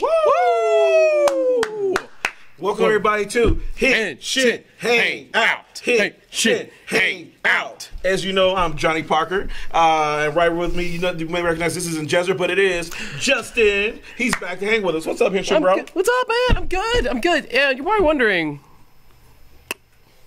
Woo! Welcome everybody to Henshin Hangout. Henshin Hangout. As you know, I'm Johnny Parker. And right with me, you may recognize this isn't Jezzer, but it is Justin. He's back to hang with us. What's up, Henshin, bro? What's up, man? I'm good. Yeah, you're probably wondering,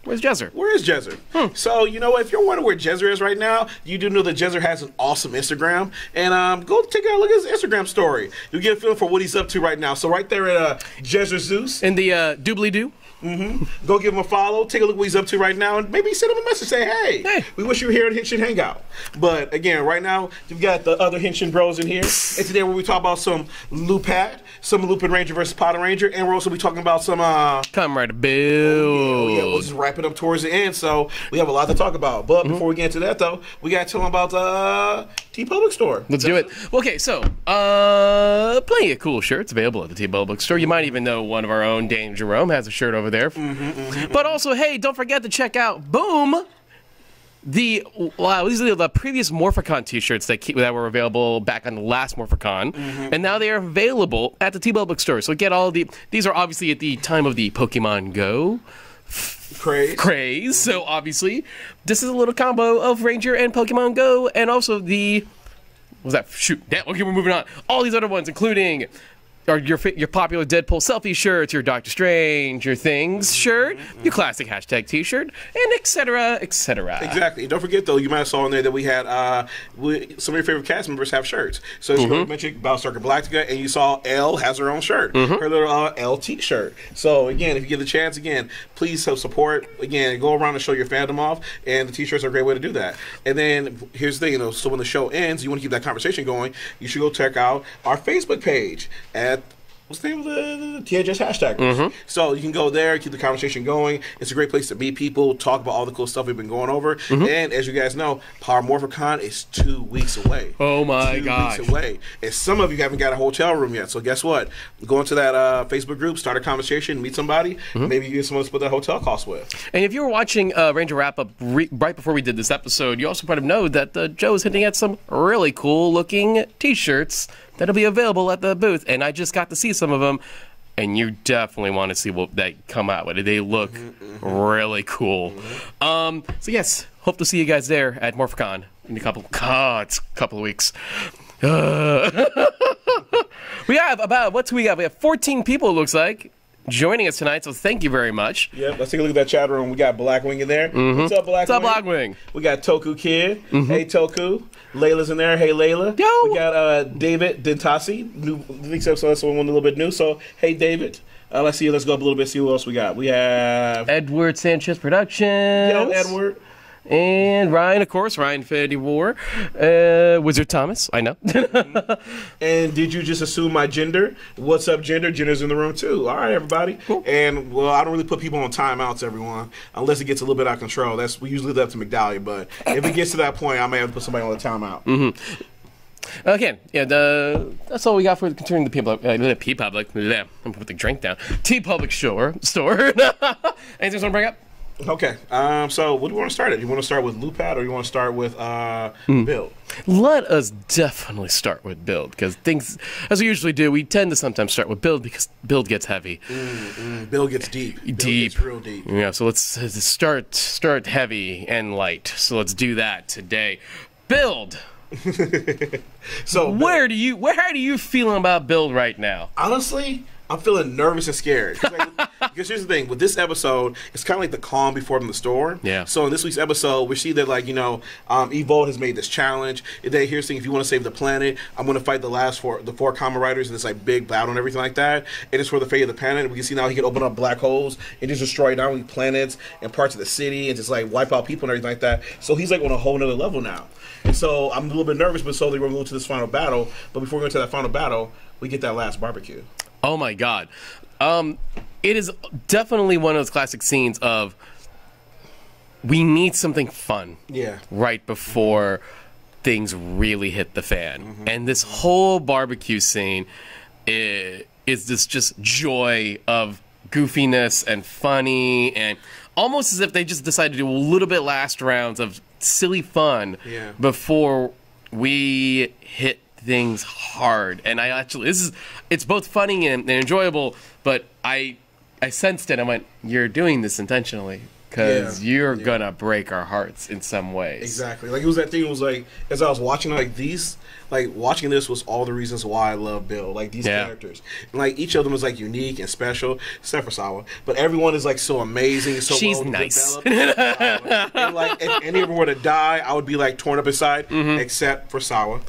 where's Jezzer? Where is Jezzer? So, you know, if you're wondering where Jezzer is right now, you do know that Jezzer has an awesome Instagram. And go take a look at his Instagram story. You'll get a feeling for what he's up to right now. So right there at Jezzer Zeus. In the doobly-doo. Go give him a follow, take a look at what he's up to right now, and maybe send him a message, say, hey, we wish you were here at Henshin Hangout. But again, right now, you've got the other Henshin bros in here. And today we talk about some Lupat, some Lupinranger versus PataRanger, and we're also be talking about some Kamen Rider Build. Yeah, we'll just wrap it up towards the end, so we have a lot to talk about. But before we get into that, though, we got to tell them about the TeePublic store. Let's do it. Okay, so plenty of cool shirts available at the TeePublic store. You might even know one of our own, Dame Jerome, has a shirt over there. But also, hey, don't forget to check out Boom. These are the previous Morphicon t-shirts that were available back on the last Morphicon, and now they are available at the TeePublic store. So get all these are obviously at the time of the Pokemon Go craze. So obviously, this is a little combo of Ranger and Pokemon Go, and also the okay, we're moving on. All these other ones, including your popular Deadpool selfie shirts, your Doctor Strange, your Things shirt, your classic hashtag t-shirt, and etc., etc. Exactly. Don't forget, though, you might have saw in there that we had some of your favorite cast members have shirts. So as you mentioned, Battlestar Galactica, and you saw Elle has her own shirt, her little Elle t-shirt. So again, if you get the chance, again, please help support. Again, go around and show your fandom off, and the t-shirts are a great way to do that. And then here's the thing, so when the show ends, you want to keep that conversation going, you should go check out our Facebook page at what's the name of the THS hashtag? So you can go there, keep the conversation going. It's a great place to meet people, talk about all the cool stuff we've been going over. And as you guys know, Power Morphicon is 2 weeks away. Oh my gosh. 2 weeks away. And some of you haven't got a hotel room yet. So guess what? Go into that Facebook group, start a conversation, meet somebody. Maybe you get someone to split that hotel cost with. And if you were watching Ranger Wrap Up right before we did this episode, you also probably know that Joe is hinting at some really cool looking t-shirts that'll be available at the booth, and I just got to see some of them, and you definitely want to see what they come out with. They look really cool. So yes, hope to see you guys there at Morphicon in a couple of weeks. We have we have 14 people, it looks like, joining us tonight, so thank you very much. Yep, let's take a look at that chat room. We got Blackwing in there. What's up, Blackwing? What's up, Blackwing? We got Toku Kid. Hey, Toku. Layla's in there. Hey, Layla. Yo! We got David Dentasi. This episode is someone a little bit new, so hey, David. Let's go up a little bit, see who else we got. We have Edward Sanchez Productions. Yo, Edward. And Ryan, of course, Ryan Infinity War. Wizard Thomas, I know. And did you just assume my gender? What's up, gender? Gender's in the room, too. All right, everybody. Cool. And, well, I don't really put people on timeouts, everyone, unless it gets a little bit out of control. We usually leave that up to McDowell, but if it gets to that point, I may have to put somebody on the timeout. Again, yeah, that's all we got for concerning the TeePublic. I'm going to put the drink down. TeePublic store. Anything else want to bring up? Okay, so what do you want to start at? You want to start with Lupat, or you want to start with Build? Let us definitely start with Build, because things, as we usually do, we tend to sometimes start with Build because Build gets heavy. Build gets deep. Build gets real deep. Yeah, so let's start heavy and light. So let's do that today. Build. So how do you feel about Build right now? Honestly, I'm feeling nervous and scared. Because here's the thing, with this episode, it's kind of like the calm before the storm. Yeah. So in this week's episode, we see that, like, Evolt has made this challenge. Here's the thing, if you want to save the planet, I'm going to fight the four Kamen Riders in this, like, big battle and everything like that. And it's for the fate of the planet. We can see now he can open up black holes and just destroy not only planets and parts of the city and just, like, wipe out people and everything like that. So he's, like, on a whole nother level now. And so I'm a little bit nervous, but slowly we're moving to this final battle. But before we go to that final battle, we get that last barbecue. Oh my God. It is definitely one of those classic scenes of we need something fun right before things really hit the fan. And this whole barbecue scene is this just joy of goofiness and funny, and almost as if they just decided to do a little bit last rounds of silly fun before we hit things hard. And I actually, it's both funny and enjoyable, but I sensed it. I went, you're doing this intentionally. Because you're gonna break our hearts in some ways. Exactly. Like, it was that thing, it was like, as I was watching, watching this was all the reasons why I love Build. Like, these characters. And, like, each of them is, like, unique and special, except for Sawa. But everyone is, like, so amazing, so She's well nice. developed. And, like, if any of them were to die, I would be, like, torn up inside, except for Sawa.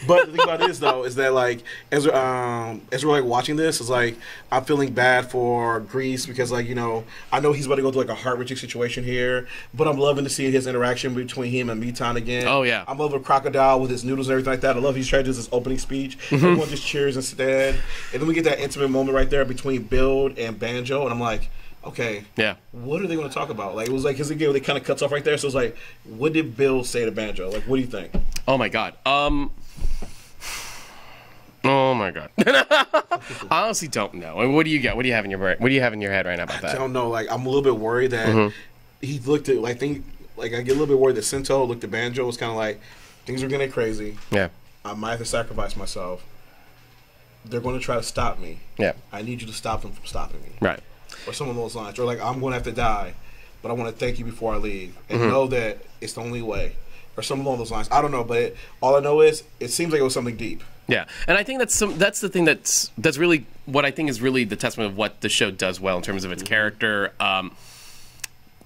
But the thing about it is, though, is that, like, as we're, like, watching this, it's like, I'm feeling bad for Grease because, like, you know, I know he's about to go through, like, a heart-wrenching situation here, but I'm loving to see his interaction between him and Mitan again. Oh, yeah. I'm loving Crocodile with his noodles and everything like that. I love he's trying to do his opening speech. Everyone just cheers instead. And then we get that intimate moment right there between Build and Banjo, and I'm like, okay, what are they going to talk about? Like, it was like, because again, they kind of cuts off right there, so it's like, what did Build say to Banjo? Like, what do you think? Oh my god. Oh my god. I honestly don't know. What do you got? What do you have in your brain? What do you have in your head right now about that? I don't know. Like, I'm a little bit worried that he looked at, like, I get a little bit worried that Sento looked at Banjo, was kind of like, things are getting crazy. Yeah. I might have to sacrifice myself. They're going to try to stop me. Yeah. I need you to stop them from stopping me. Right. Or some of those lines. Or, like, I'm going to have to die, but I want to thank you before I leave. And know that it's the only way. Or some along those lines. I don't know, but all I know is it seems like it was something deep. Yeah, and I think that's the thing that's really what I think is really the testament of what the show does well in terms of its character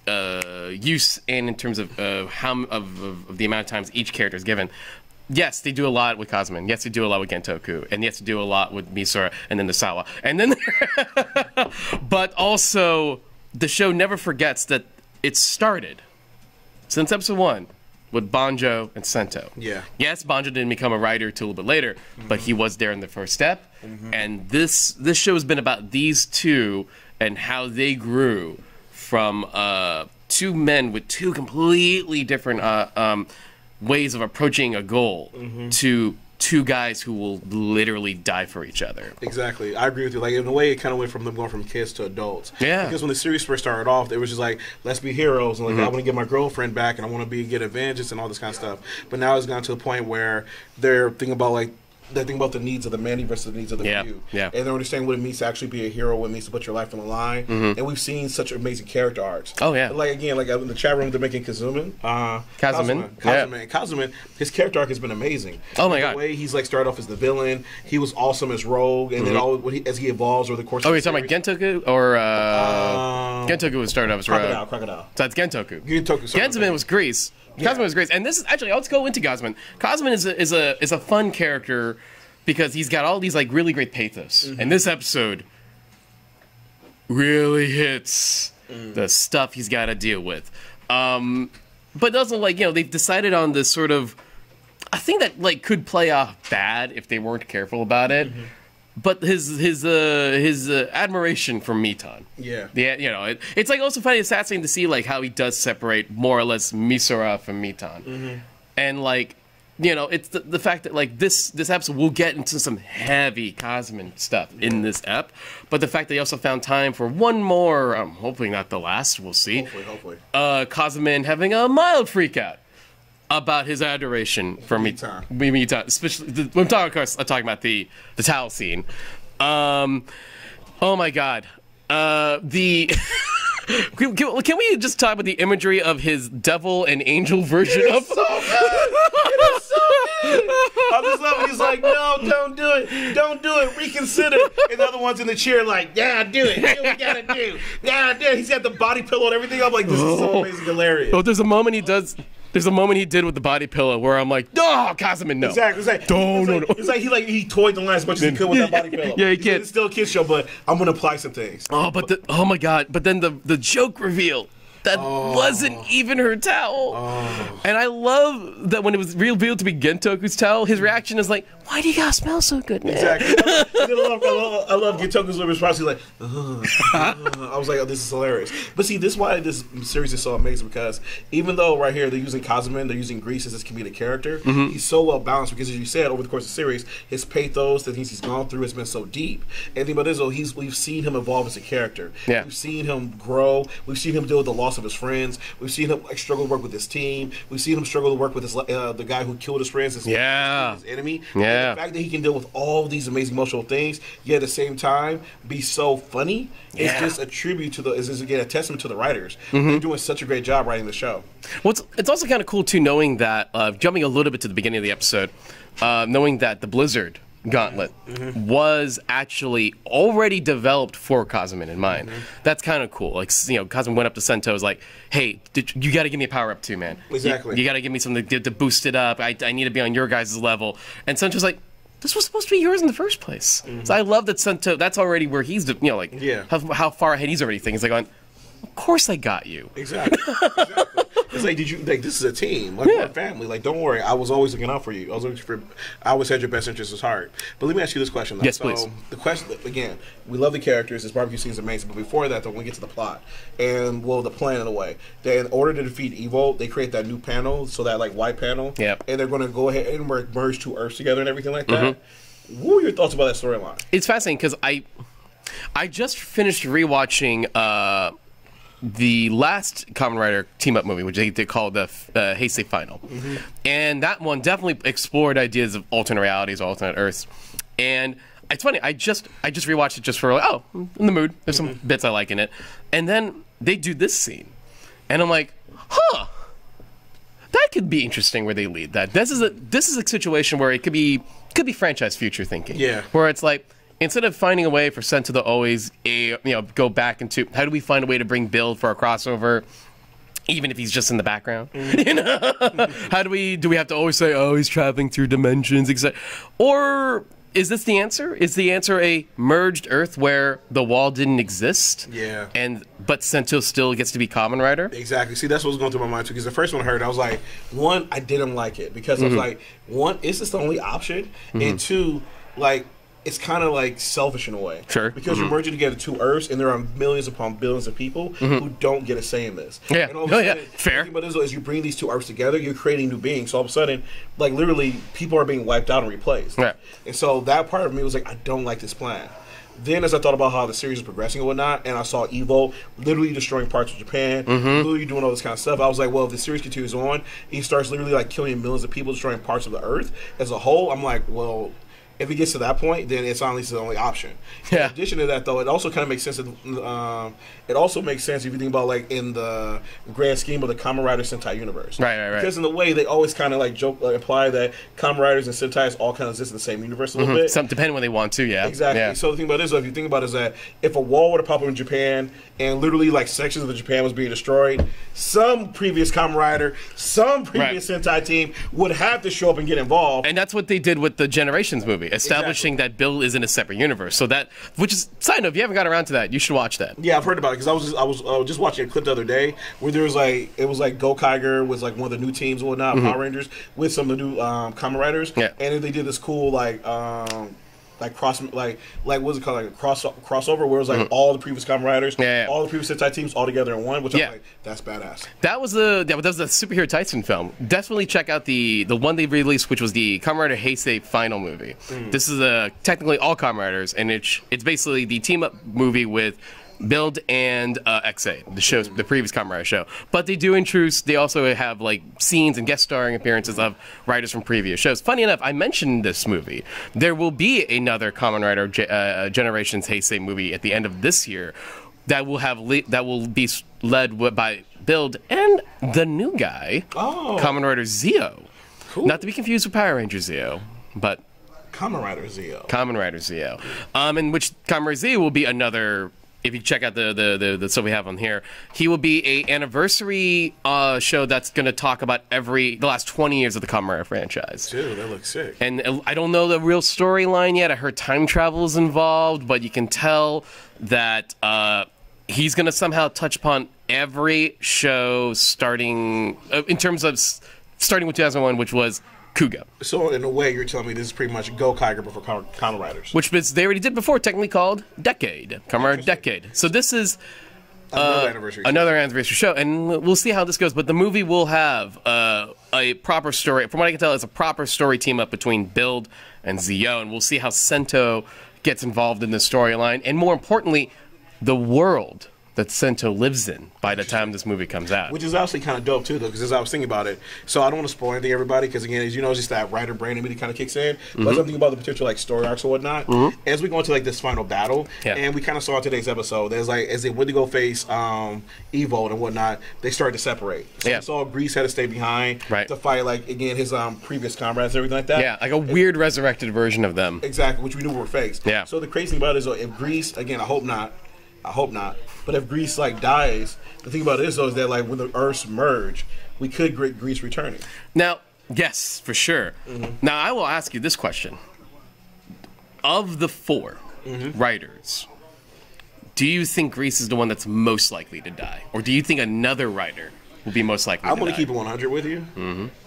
use and in terms of how of the amount of times each character is given. Yes, they do a lot with Kazuman. Yes, they do a lot with Gentoku, and yes, they do a lot with Misora, and then the Sawa, and then but also the show never forgets that it started since episode 1. With Banjo and Sento. Yeah. Yes, Banjo didn't become a writer till a little bit later, but he was there in the first step. And this show has been about these two and how they grew from two men with two completely different ways of approaching a goal to two guys who will literally die for each other. Exactly. I agree with you. Like, in a way, it kind of went from them going from kids to adults. Yeah. Because when the series first started off, it was just like, let's be heroes. And like, I want to get my girlfriend back, and I want to get vengeance and all this kind of stuff. But now it's gone to a point where they're thinking about, like, they think about the needs of the many versus the needs of the few. Yeah. And they understand what it means to actually be a hero, what it means to put your life on the line. And we've seen such amazing character arcs. Oh, yeah. Like, again, like in the chat room, they're making Kazuman. Kazuman, his character arc has been amazing. Oh, my God. The way he's, like, started off as the villain. He was awesome as Rogue. And then as he evolves over the course of the series. Oh, you're talking about Gentoku? Or, Gentoku was started off as Rogue. Crocodile. So that's Gentoku. Kazuman was Grease. Kazuman was great, and this is actually. Let's go into Kazuman. Kazuman is a fun character because he's got all these like really great pathos, and this episode really hits the stuff he's got to deal with. But also, like, you know, they've decided on this sort of a thing that like could play off bad if they weren't careful about it. But his admiration for Mitan. Yeah. You know, it's like also funny, it's fascinating to see like how he does separate more or less Misora from Mitan. And like, you know, it's the fact that like this episode we'll get into some heavy Kazuman stuff in this ep, but the fact that he also found time for one more, hopefully not the last, we'll see. Hopefully. Kazuman having a mild freak out about his adoration for Mitan, especially I'm talking about the towel scene. Oh my God, can we just talk about the imagery of his devil and angel version of? So good. It is so good. I just love it. He's like, no, don't do it, reconsider. And the other one's in the chair like, yeah, do it. Do what we gotta do. Yeah, do it. He's got the body pillow and everything. I'm like, this is so amazing, hilarious. Oh, there's a moment he did with the body pillow where I'm like, oh, Kazuman, no. Exactly. It's like he toyed the line as much as he could with that body pillow. Yeah, he can't. It's still a kid's show, but I'm gonna apply some things. Oh, oh my God! But then the joke reveal that wasn't even her towel. And I love that when it was revealed to be Gentoku's towel, his reaction is like, why do you guys smell so good, man? Exactly. I love Gentoku's response. He's like, I was like, oh, this is hilarious. But see, this is why this series is so amazing, because even though right here they're using Kazuman, they're using Grease as this comedic character, he's so well balanced because, as you said, over the course of the series, his pathos, the things he's gone through has been so deep. And the thing about this, though, we've seen him evolve as a character. Yeah. We've seen him grow. We've seen him deal with the loss loss of his friends. We've seen him like struggle to work with his team. We've seen him struggle to work with his the guy who killed his friends, his enemy. Yeah. And the fact that he can deal with all these amazing emotional things, yet at the same time be so funny, it's just a tribute to is again a testament to the writers. They're doing such a great job writing the show. Well, it's also kind of cool too, knowing that jumping a little bit to the beginning of the episode, knowing that the Blizzard Gauntlet was actually already developed for Cosmin in mind. That's kind of cool. Like, you know, Cosmin went up to Sento, was like, "Hey, you got to give me a power up too, man. Exactly. You got to give me something to boost it up. I need to be on your guys' level." And Sento's like, "This was supposed to be yours in the first place." So I love that Sento. That's already where he's, you know, like how far ahead he's already thinking. He's like, going, "Of course I got you." Exactly. It's like, this is a team. Like, we're a family. Like, don't worry. I was always looking out for you. I always had your best interests at heart. But let me ask you this question, though. Yes, please. The question, again, we love the characters. This barbecue scene is amazing. But before that, though, we get to the plot. And, well, the plan in a way. That in order to defeat Evolt, they create that new panel, so that, like, white panel. Yep. And they're going to go ahead and merge two Earths together and everything like that. What were your thoughts about that storyline? It's fascinating because I just finished rewatching the last Kamen Rider team-up movie, which they called the Heisei Final. And that one definitely explored ideas of alternate realities, alternate Earths. And it's funny, I just rewatched it just for, like, oh, I'm in the mood. There's some bits I like in it. And then they do this scene. And I'm like, huh, that could be interesting where they lead that. This is a situation where it could be franchise future thinking. Yeah. Where it's like, instead of finding a way for Sento to always, go back into how do we find a way to bring Build for a crossover, even if he's just in the background. You know, how do we have to always say, oh, he's traveling through dimensions, etc. Or is this the answer? Is the answer a merged Earth where the wall didn't exist? Yeah. But Sento still gets to be Kamen Rider? Exactly. See, that's what was going through my mind too. Because the first one I heard, I was like, one, I didn't like it because I was like, one, is this the only option? And two, like, it's kind of like selfish in a way. Sure. Because you're merging together two Earths, and there are millions upon billions of people who don't get a say in this. Yeah. And all of a sudden, Fair. But as you bring these two Earths together, you're creating new beings. So all of a sudden, like, literally, people are being wiped out and replaced. Right. And so that part of me was like, I don't like this plan. Then, as I thought about how the series is progressing and whatnot, and I saw Evolt literally destroying parts of Japan, literally doing all this kind of stuff, I was like, well, if the series continues on, he starts literally like killing millions of people, destroying parts of the Earth as a whole. I'm like, well, if it gets to that point, then it's honestly the only option. Yeah. In addition to that, though, it also kind of makes sense. It also makes sense if you think about, like, in the grand scheme of the Kamen Rider Sentai universe. Right. Because in the way they always kind of like imply that Kamen Riders and Sentais all kind of exist in the same universe a little bit. Some depending when they want to, yeah. Exactly. Yeah. So the thing about this, if you think about it, is that if a wall were to pop up in Japan and literally like sections of the Japan was being destroyed, some previous Kamen Rider, some previous Sentai team would have to show up and get involved. And that's what they did with the Generations movie, establishing that Build is in a separate universe. So that, which is, side note, if you haven't got around to that, you should watch that. Yeah, I've heard about it because I was just watching a clip the other day where there was like, it was like Go Kaiser was like one of the new teams and whatnot, Power Rangers, with some of the new Kamen Riders. Yeah. And then they did this cool like what's it called, like a crossover where it was like all the previous Kamen Riders, all the previous Sentai teams all together in one, which I'm like, that's badass. That was the Superhero Tyson film. Definitely check out the one they released, which was the Kamen Rider Heisei Final movie. This is technically all Kamen Riders, and it's basically the team up movie with Build and XA, the previous Kamen Rider show. But they do introduce, they also have like scenes and guest starring appearances of writers from previous shows. Funny enough, I mentioned this movie. There will be another Kamen Rider Generations Heisei movie at the end of this year that will be led by Build and the new guy, Kamen Rider Zeo. Cool. Not to be confused with PataRanger Zeo, but Kamen Rider Zeo. Kamen Rider Zeo. In which Kamen Rider Zeo will be another. If you check out the stuff we have on here, he will be a anniversary show that's going to talk about the last 20 years of the Kamen Rider franchise. Dude, that looks sick. And I don't know the real storyline yet. I heard time travel is involved, but you can tell that he's going to somehow touch upon every show starting in terms of starting with 2001, which was Kugo. So in a way, you're telling me this is pretty much Go Kaiser but for Kamen Riders. Which they already did before, technically called Decade. Kamen Rider Decade. So this is another anniversary show, and we'll see how this goes. But the movie will have a proper story. From what I can tell, it's a proper story team up between Build and Zeo, and we'll see how Sento gets involved in the storyline, and more importantly, the world that Sento lives in by the time this movie comes out. Which is actually kind of dope, too, though, because as I was thinking about it, so I don't want to spoil anything, everybody, because, again, as you know, it's just that writer brain in me that kind of kicks in. But as I'm thinking about the potential, like, story arcs or whatnot, as we go into, like, this final battle, and we kind of saw in today's episode, there's, like, as they went to go face Evolt and whatnot, they started to separate. So we saw Grease had to stay behind to fight, like, again, his previous comrades and everything like that. Yeah, like a weird resurrected version of them. Exactly, which we knew were fakes. Yeah. So the crazy thing about it is, though, if Grease, again, I hope not, but if Grease like dies, the thing about it is though is that like when the Earths merge, we could get Grease returning. Now, yes, for sure. Now I will ask you this question: of the 4 writers, do you think Grease is the one that's most likely to die, or do you think another writer will be most likely? I'm going to keep it 100 with you.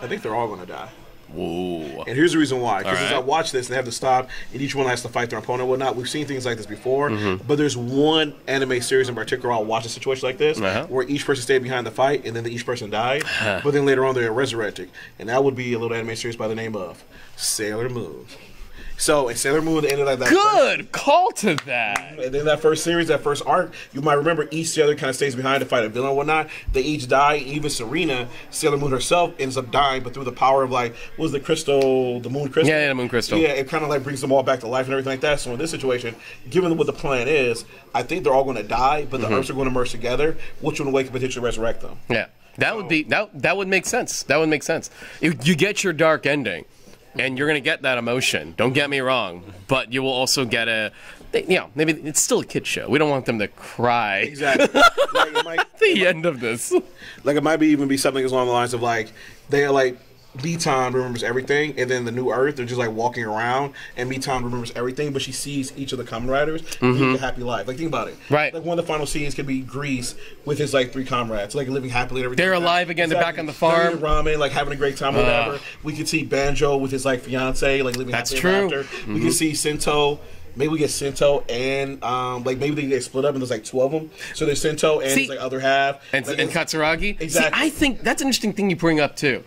I think they're all going to die. Whoa. And here's the reason why. Because as I watch this, they have to stop, and each one has to fight their opponent and whatnot. We've seen things like this before, but there's one anime series in particular I'll watch a situation like this, where each person stayed behind the fight, and then each person died, but then later on they're resurrected. And that would be a little anime series by the name of Sailor Moon. So, in Sailor Moon, the end of that Good call to that. And then that first series, that first arc, you might remember each Sailor kind of stays behind to fight a villain and whatnot. They each die. Even Serena, Sailor Moon herself, ends up dying, but through the power of, like, what was the crystal, the moon crystal? Yeah, the moon crystal. Yeah, it kind of, like, brings them all back to life and everything like that. So, in this situation, given what the plan is, I think they're all going to die, but the Earths are going to merge together, which will wake and potentially resurrect them. Yeah. That would be, that would make sense. That would make sense. You get your dark ending. And you're going to get that emotion. Don't get me wrong. But you will also get maybe it's still a kid show. We don't want them to cry. Exactly. Like, it might, at the end of this. Like, it might even be something along the lines of, like, they're like, Beaton remembers everything, and then the New Earth, they're just like walking around, and Beaton remembers everything, but she sees each of the Kamen Riders living a happy life. Like, think about it. Right. Like, one of the final scenes could be Grease with his, like, 3 comrades, like, living happily and everything. They're like alive again, exactly. They're back on the farm. They're eating ramen, like, having a great time or whatever. We could see Banjo with his, like, fiance, like, living happily ever after. We could see Sento. Maybe we get Sento and, like, maybe they get split up and there's, like, 2 of them. So there's Sento and his, like, other half. And, like, and Katsuragi. Exactly. See, I think that's an interesting thing you bring up, too.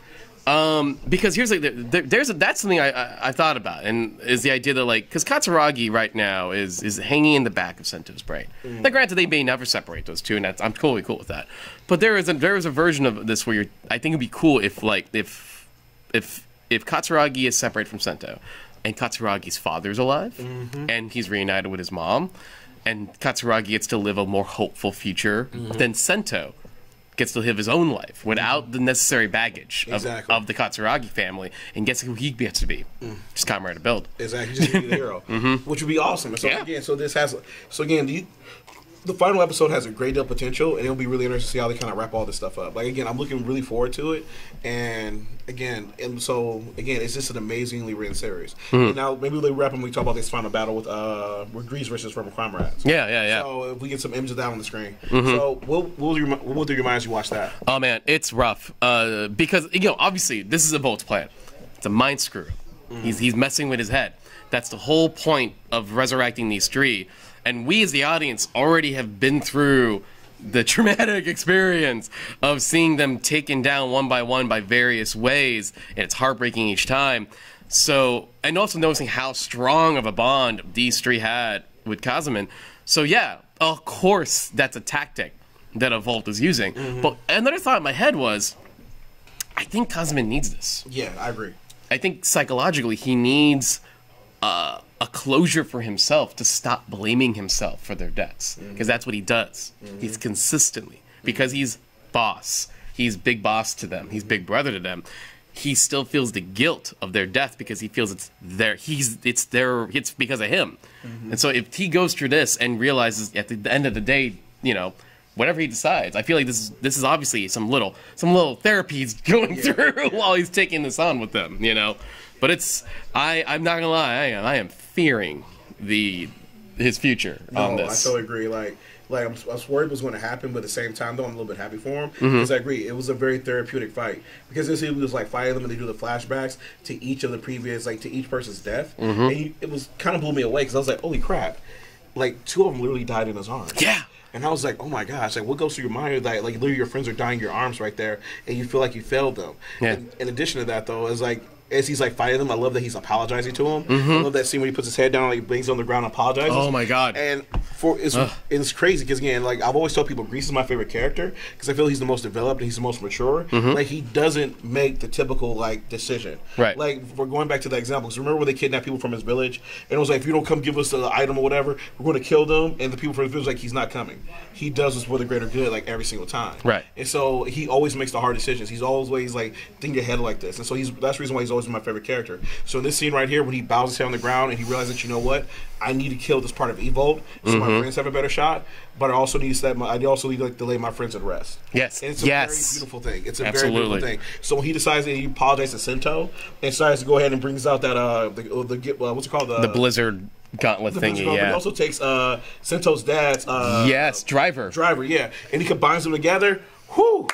Because here's like that's something I thought about, and is the idea that, like, because Katsuragi right now is hanging in the back of Sento's brain. Now, granted, they may never separate those two, and I'm totally cool with that. But there is a version of this where I think it'd be cool if Katsuragi is separate from Sento, and Katsuragi's father's alive, and he's reunited with his mom, and Katsuragi gets to live a more hopeful future than Sento gets to live his own life without the necessary baggage of the Katsuragi family, and gets who he gets to be. Just Kamen Rider Build. Exactly, just be the hero, which would be awesome. And so again, the final episode has a great deal of potential, and it'll be really interesting to see how they kind of wrap all this stuff up. Like, again, I'm looking really forward to it, and so it's just an amazingly written series. And now maybe we'll wrap up when we talk about this final battle with Grease versus Rebel Comrades. Yeah. So if we get some images of that on the screen, so what do your minds you watch that? Oh man, it's rough because obviously this is Evolt's plan. It's a mind screw. He's messing with his head. That's the whole point of resurrecting these 3. And we as the audience already have been through the traumatic experience of seeing them taken down one by various ways, and it's heartbreaking each time. So, and also noticing how strong of a bond these 3 had with Kazuman. So yeah, of course that's a tactic that Evolt is using. But another thought in my head was, I think Kazuman needs this. Yeah, I agree. I think psychologically he needs a closure for himself to stop blaming himself for their deaths, because that's what he does. He's consistently, because he's boss, he's big boss to them, he's big brother to them, he still feels the guilt of their death because he feels it's because of him. And so if he goes through this and realizes at the end of the day, whatever he decides, I feel like this is obviously some little therapy he's going through while he's taking this on with them, But I'm not gonna lie, I am fearing his future on this. I totally agree. Like I was worried it was going to happen, but at the same time, though, I'm a little bit happy for him because I agree, it was a very therapeutic fight, because he was like fighting them and they do the flashbacks to each of the previous, like, to each person's death, and it was kind of blew me away because I was like, holy crap, like 2 of them literally died in his arms. Yeah. And I was like, oh my gosh, like, what goes through your mind? Like literally your friends are dying in your arms right there, and you feel like you failed them. Yeah. And in addition to that, though, is like, as he's like fighting them, I love that he's apologizing to him. I love that scene when he puts his head down, like, bangs on the ground and apologizes. Oh my god! And it's crazy because again, like I've always told people, Grease is my favorite character because I feel he's the most developed and he's the most mature. Like he doesn't make the typical like decision. Right. Like we're going back to that example. Because remember when they kidnapped people from his village and it was like, if you don't come give us the item or whatever, we're going to kill them. And the people from his village like, he's not coming. He does this for the greater good like every single time. Right. And so he always makes the hard decisions. He's always like thinking ahead like this. And so that's the reason why he's always my favorite character. So in this scene right here, when he bows his head on the ground and he realizes that, you know what, I need to kill this part of Evolt so my friends have a better shot, but I also need to like to lay my friends at rest. Yes. And it's a very beautiful thing. It's a very beautiful thing. So when he decides that he apologizes to Sento and decides to go ahead and brings out that what's it called, the Blizzard gauntlet thingy. But he also takes Sento's dad's driver, yeah, and he combines them together. Whoo!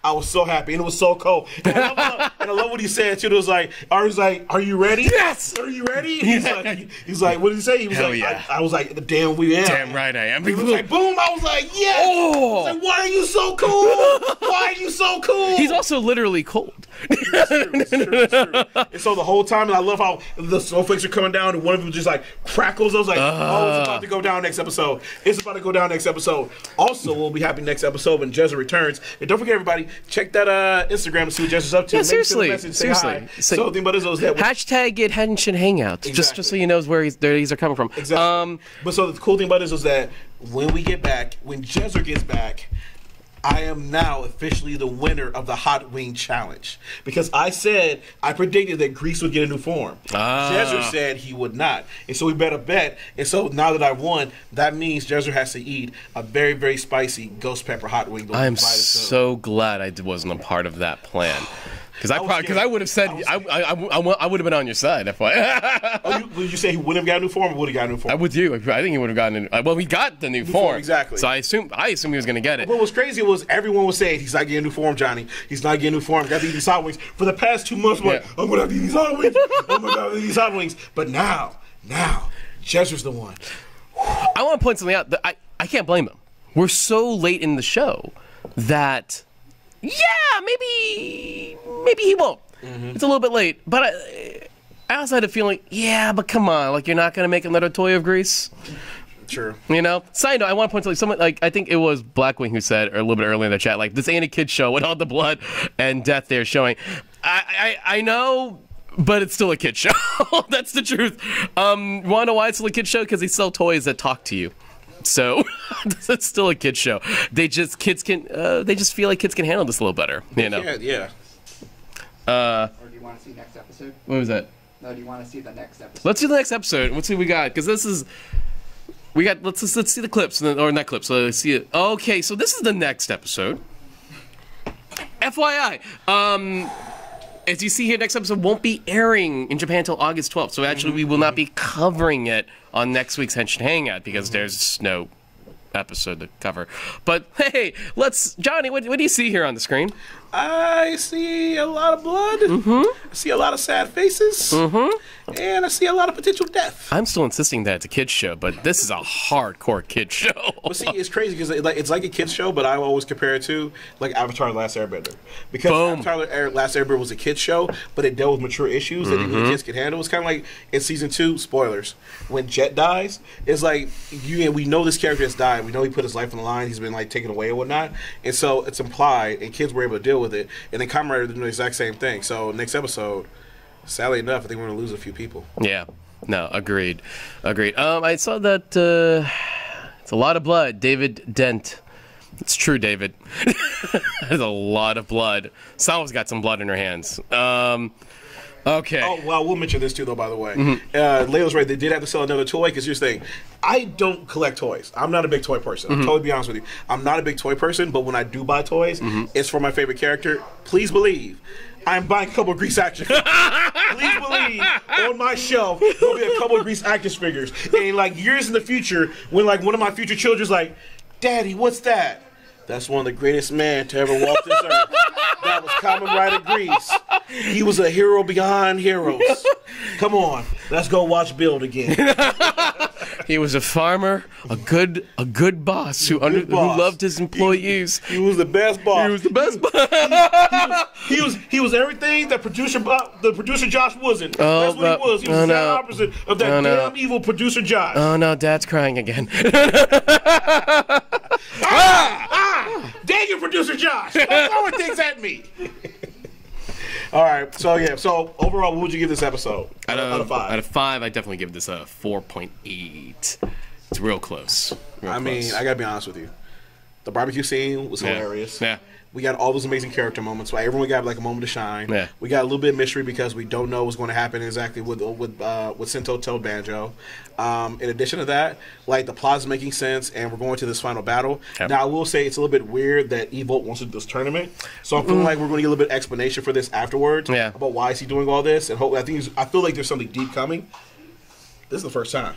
I was so happy, and it was so cold. And I love what he said too. It was like, "Are you ready? Yes. Are you ready?" He's like, what did he say? He was like, yeah. I was like, "Damn, we am." Damn right I am. He was like, boom! I was like, yes. Oh. I was like, why are you so cool? Why are you so cool? He's also literally cold. It's true. And so the whole time, and I love how the snowflakes are coming down, and one of them just like crackles. I was like, oh, it's about to go down next episode. It's about to go down next episode. Also, we'll be happy next episode when Jezzer returns. And don't forget, everybody, check that Instagram to see what Jezzer's up to. Yeah, Maybe seriously. So the thing about it is that hashtag get Henshin Hangout. Exactly. Just so you knows where these are coming from. Exactly. But so the cool thing about this is that when we get back, when Jezzer gets back, I am now officially the winner of the Hot Wing Challenge. Because I predicted that Grease would get a new form. Jezzer said he would not. And so we bet a bet. And so now that I've won, that means Jezzer has to eat a very, very spicy ghost pepper hot wing. I'm so glad I wasn't a part of that plan. Because I would have said I would have been on your side. Would you say he wouldn't have got a new form or would have got a new form? I'm with you. I think he would have gotten he got the new form. Exactly. So I assume he was going to get it. What was crazy was everyone was saying he's not getting a new form, Johnny. He's not getting a new form. Got to eat these hot wings. For the past 2 months, I'm like, I'm going to have to eat these hot wings. Oh my God, these hot wings. But now, Jezzer's the one. I want to point something out. That I can't blame him. We're so late in the show that, yeah, maybe he won't. It's a little bit late, but I also had a feeling, yeah, but come on, like you're not gonna make another toy of Grease. True. You know. Side note, I want to point to someone like I think it was Blackwing who said, or a little bit earlier in the chat, like this ain't a kid's show with all the blood and death they're showing. I know. But it's still a kid show. That's the truth. Want to know why it's still a kid show? Because they sell toys that talk to you. So it's still a kid show. They just feel like kids can handle this a little better. You know. Yeah. Or do you want to see next episode? What was that? No, do you want to see the next episode? Let's do the next episode. Let's see what we got. Because let's see the clips or not clips. So let's see it. Okay, so this is the next episode. FYI. As you see here, next episode won't be airing in Japan until August 12th. So actually, we will not be covering it on next week's Henshin Hangout because there's no episode to cover. But hey, Johnny, what do you see here on the screen? I see a lot of blood. I see a lot of sad faces. And I see a lot of potential death. I'm still insisting that it's a kid's show, but this is a hardcore kid's show. But see, it's crazy because it's like a kid's show, but I always compare it to like Avatar: The Last Airbender. Because Avatar: The Last Airbender was a kid's show, but it dealt with mature issues that even the kids could handle. It's kind of like in season 2, spoilers, when Jet dies, it's like we know this character has died. We know he put his life on the line. He's been like taken away and whatnot. And so it's implied, and kids were able to deal with it. And then Kamen Rider did the exact same thing. So next episode, sadly enough, I think we're going to lose a few people. Yeah. No, agreed. I saw that it's a lot of blood. David Dent. It's true, David. There's a lot of blood. Salva's got some blood in her hands. Okay. Oh, well, we'll mention this too, though, by the way. Layla's right. They did have to sell another toy because here's the thing. I don't collect toys. I'm not a big toy person. I'll totally be honest with you. I'm not a big toy person, but when I do buy toys, it's for my favorite character. Please believe I'm buying a couple of Grease action figures. Please believe on my shelf there'll be a couple of Grease action figures. And like years in the future, when like one of my future children's like, Daddy, what's that? That's one of the greatest men to ever walk this earth. That was Kamen Rider Grease. He was a hero beyond heroes. Come on, let's go watch Build again. He was a farmer, a good boss who loved his employees. He was the best boss. He was the best boss. He was everything that producer Josh wasn't. That's what he was. He was the opposite of that damn evil producer Josh. Oh no, Dad's crying again. Dang it, producer Josh! Don't throw things at me. All right, so overall, what would you give this episode? Out of 5? Out of 5, I definitely give this a 4.8. It's real close. I mean, I gotta be honest with you. The barbecue scene was hilarious. Yeah. We got all those amazing character moments. Like, everyone got like a moment to shine. Yeah. We got a little bit of mystery because we don't know what's going to happen exactly with Sento Toad Banjo. In addition to that, like, the plot is making sense, and we're going to this final battle. Yep. Now, I will say it's a little bit weird that Evolt wants to do this tournament, so I'm feeling like we're going to get a little bit of explanation for this afterwards. Yeah. About why is he doing all this, and I feel like there's something deep coming. This is the first time.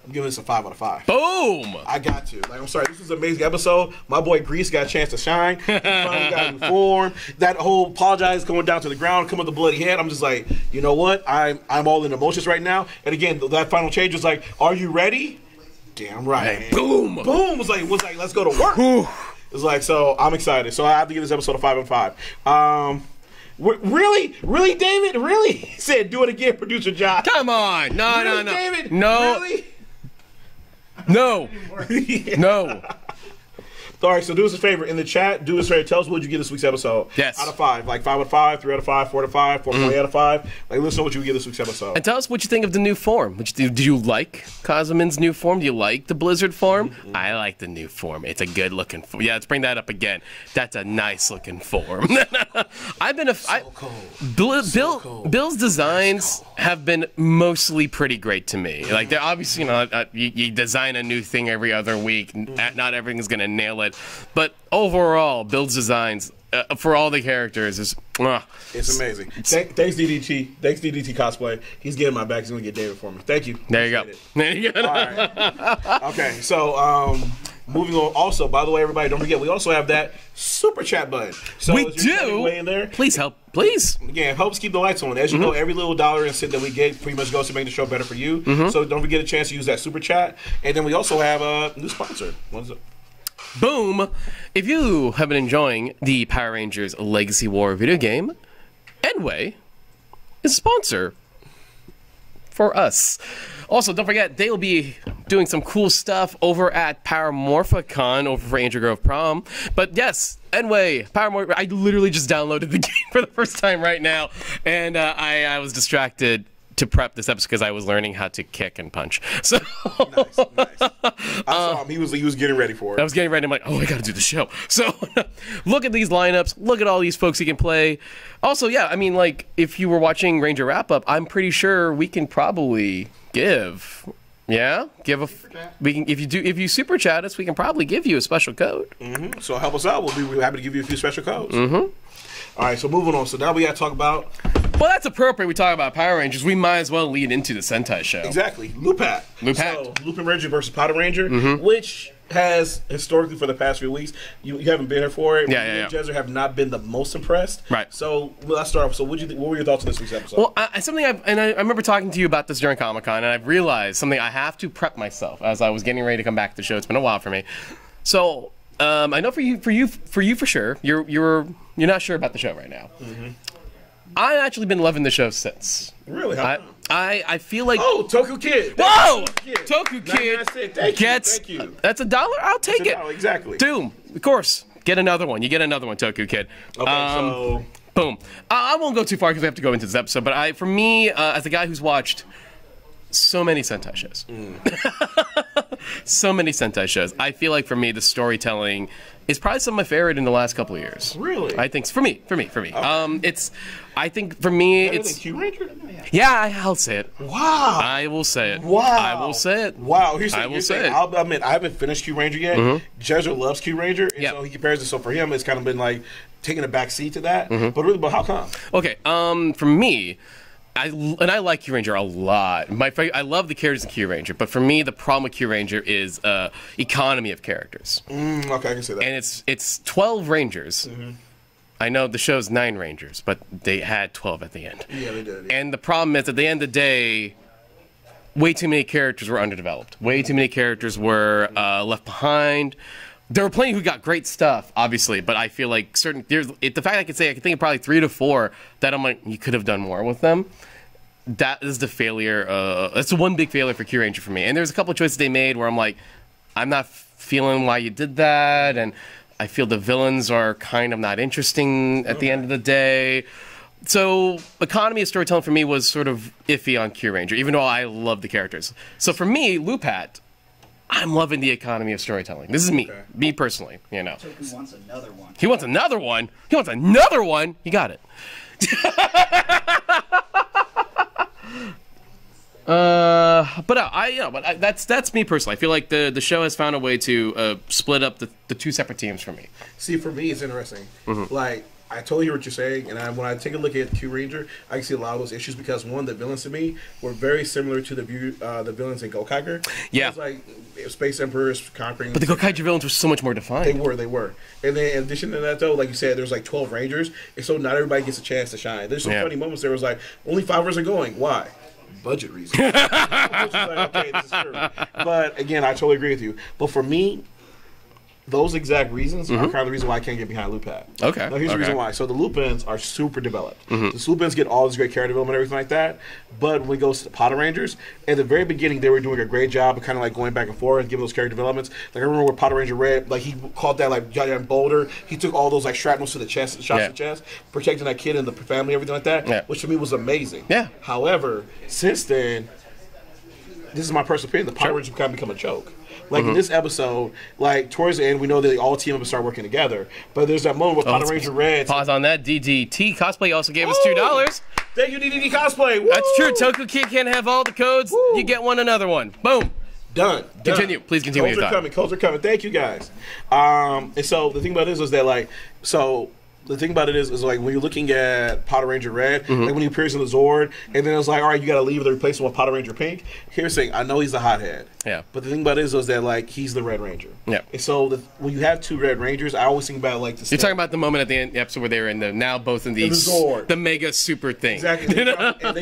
I'm giving this a 5 out of 5. Boom! I got to. Like, I'm sorry, this was an amazing episode. My boy Grease got a chance to shine. He finally got a new form. That whole apologize going down to the ground, come with the bloody head. I'm just like, you know what? I'm all in emotions right now. And again, that final change was like, are you ready? Damn right. Hey, boom! Boom was like, let's go to work. It was like, so I'm excited. So I have to give this episode a 5 out of 5. Really, David? Really? He said, do it again, producer Josh. Come on! No. David? No. Really? No. No. All right, so do us a favor. In the chat, do us a favor. Tell us what you give this week's episode. Yes. Out of 5. Like 5 out of 5, 3 out of 5, 4 out of 5, 4.8 out of 5. Like, let us know what you give this week's episode. And tell us what you think of the new form. Did you like Cosmin's new form? Do you like the Blizzard form? I like the new form. It's a good looking form. Yeah, let's bring that up again. That's a nice looking form. I've been Bill's designs have been mostly pretty great to me. Like, they're obviously, you design a new thing every other week. Not everything's gonna nail it, but overall, Bill's designs for all the characters is it's amazing. Thanks DDT. Thanks DDT cosplay. He's getting my back. He's gonna get David for me. Thank you. There you go. There you go. All right. Okay. So moving on. Also, by the way, everybody, don't forget we also have that super chat button. So we do. Way in there. Please help. Please. Again, helps keep the lights on. As you know, every little dollar and cent that we get pretty much goes to make the show better for you. So don't forget a chance to use that super chat. And then we also have a new sponsor. What is it? Boom! If you have been enjoying the Power Rangers Legacy War video game, Enway is a sponsor for us. Also, don't forget, they will be doing some cool stuff over at Power Morphicon over for Angel Grove Prom. But yes, Enway, Power Morphicon. I literally just downloaded the game for the first time right now, and I was distracted to prep this episode because I was learning how to kick and punch. So nice. I saw him. He was getting ready for it. I was getting ready. I'm like, oh, I got to do the show. So look at these lineups. Look at all these folks you can play. Also, yeah, I mean, like, if you were watching Ranger Wrap Up, I'm pretty sure we can probably give. Yeah, we can if you super chat us, we can probably give you a special code. So help us out. We'll be happy to give you a few special codes. All right, so moving on. So now we got to talk about. Well, that's appropriate. We talk about Power Rangers. We might as well lead into the Sentai show. Exactly, Lupat. So Lupinranger versus PataRanger, which has historically for the past few weeks, you haven't been here for it. Yeah. Jezzer have not been the most impressed. Right. So let's start off. So what were your thoughts on this week's episode? Well, I remember talking to you about this during Comic-Con, and I've realized something. I have to prep myself as I was getting ready to come back to the show. It's been a while for me. So I know for you for sure, you're not sure about the show right now. I've actually been loving the show since. Really? I feel like Toku Kid. Whoa! Toku Kid Thank you. That's $1. I'll take it. Exactly. Doom, of course. Get another one. You get another one, Toku Kid. Okay, so boom. I won't go too far because we have to go into this episode. But for me, as a guy who's watched so many Sentai shows, I feel like for me the storytelling is probably some of my favorite in the last couple of years. Really? I think for me. Okay. I think for me better it's than Q-Ranger? Yeah, I'll say it. Wow. I will say it. Wow. I will say it. Wow. I'll admit, I haven't finished Q-Ranger yet. Jezzer loves Q-Ranger, and so he compares it. So for him, it's kind of been like taking a back seat to that. But how come? Okay. For me, I like Q-Ranger a lot. I love the characters in Q-Ranger, but for me, the problem with Q-Ranger is economy of characters. Okay, I can see that. And it's 12 Rangers. I know the show's 9 Rangers, but they had 12 at the end. Yeah, they did. Yeah. And the problem is, at the end of the day, way too many characters were underdeveloped. Way too many characters were left behind. There were plenty who got great stuff, obviously, but I feel like the fact I can think of probably 3 to 4 that I'm like, you could have done more with them. That is the failure. That's the one big failure for Kyuranger for me. And there's a couple of choices they made where I'm like, I'm not feeling why you did that, and I feel the villains are kind of not interesting at the end of the day. So economy of storytelling for me was sort of iffy on Kyuranger, even though I love the characters. So for me, Lupat, I'm loving the economy of storytelling. This is me personally, you know. So he wants another one. He wants another one. He wants another one. He got it. But that's me personally. I feel like the show has found a way to split up the 2 separate teams for me. See, for me, it's interesting. Like, I totally hear what you're saying, and when I take a look at Kyuranger, I can see a lot of those issues because one, the villains to me were very similar to the villains in Gokaiger. Yeah, it was like Space Emperors conquering. But the Gokaiger villains were so much more defined. They were. And then in addition to that, though, like you said, there's like 12 Rangers, and so not everybody gets a chance to shine. There's some funny moments there. Was like only 5 of us are going. Why? Budget reasons. Like, okay, this is true. But again, I totally agree with you. But for me, those exact reasons are kind of the reason why I can't get behind Lupat. Okay. Now, here's the reason why. So the Lupins are super developed. The Lupins get all this great character development and everything like that. But when we go to the PataRangers, at the very beginning, they were doing a great job of kind of like going back and forth and giving those character developments. Like I remember with PataRanger Red, like he called that like giant boulder. He took all those like shrapnels to the chest, shots to the chest, protecting that kid and the family, everything like that, which to me was amazing. Yeah. However, since then, this is my personal opinion, the PataRangers kind of become a joke. Like in this episode, like towards the end, we know that they all team up and start working together. But there's that moment with PataRanger Red. Pause on that. DDT Cosplay also gave us $2. Thank you, DDT Cosplay. Woo! That's true. Toku Kid can't have all the codes. Woo! You get one, another one. Boom. Done. Continue. Please continue. Codes are coming. Thank you guys. And so the thing about it is that like the thing about it is like when you're looking at PataRanger Red, like when he appears in the Zord, and then it's like, all right, you got to leave to replace him with PataRanger Pink. Here's the thing, I know he's the hothead. Yeah. But the thing about it is that like he's the Red Ranger. Yeah. And so when you have 2 Red Rangers, I always think about like the. You're talking about the moment at the end of the episode where they were in both in the Zord, the mega super thing. Exactly. They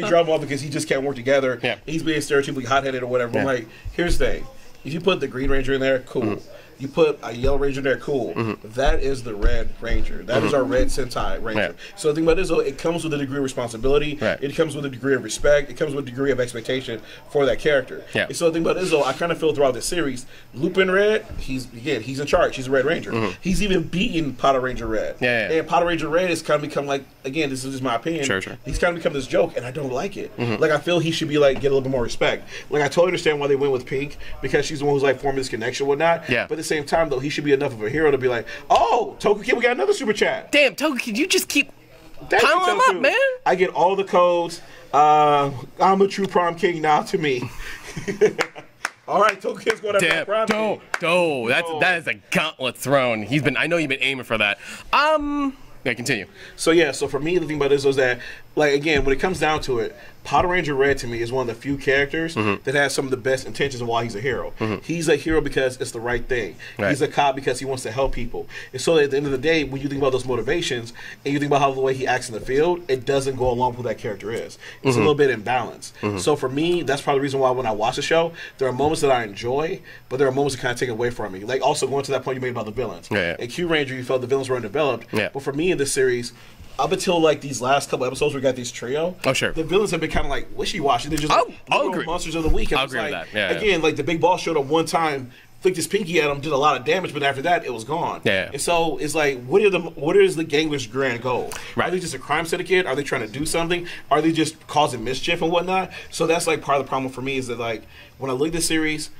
drop him off because he just can't work together. Yeah. He's being stereotypically hotheaded or whatever. Yeah. I'm like, here's the thing, if you put the Green Ranger in there, cool. You put a Yellow Ranger there, cool. That is the Red Ranger. That is our Red Sentai Ranger. Yeah. So the thing about this, it comes with a degree of responsibility. Right. It comes with a degree of respect. It comes with a degree of expectation for that character. Yeah. And so the thing about this, I kind of feel throughout this series, Lupin Red, he's in charge. He's a Red Ranger. He's even beaten PataRanger Red. Yeah. And PataRanger Red has kind of become like, again, this is just my opinion. Sure. He's kind of become this joke, and I don't like it. Like I feel he should be like get a little bit more respect. Like I totally understand why they went with Pink because she's the one who's like forming this connection and whatnot. Yeah. But at the same time, though, he should be enough of a hero to be like, oh, Toku Kid, we got another super chat. Damn, Toku Kid, you just keep piling them up, man. I get all the codes. I'm a true prom king now to me. All right, Toku Kid's going to prom king. That is a gauntlet thrown. I know you've been aiming for that. Yeah, continue. So for me, the thing about this is that, like, again, when it comes down to it, PataRanger Red to me is one of the few characters that has some of the best intentions of why he's a hero. He's a hero because it's the right thing. Right. He's a cop because he wants to help people. And so at the end of the day, when you think about those motivations and you think about how the way he acts in the field, it doesn't go along with who that character is. It's a little bit imbalanced. So for me, that's probably the reason why when I watch the show, there are moments that I enjoy, but there are moments that kind of take away from me. Like also going to that point you made about the villains. In Kyuranger, you felt the villains were undeveloped. But for me in this series, up until like these last couple episodes where we got these trio, the villains have been kind of like wishy-washy. They're just like monsters of the week. I'll agree with that. Again, like the big boss showed up one time, flicked his pinky at him, did a lot of damage, but after that, it was gone. And so it's like, what is the gangler's grand goal? Are they just a crime syndicate? Are they trying to do something? Are they just causing mischief and whatnot? So that's like part of the problem for me is that like when I look at this series,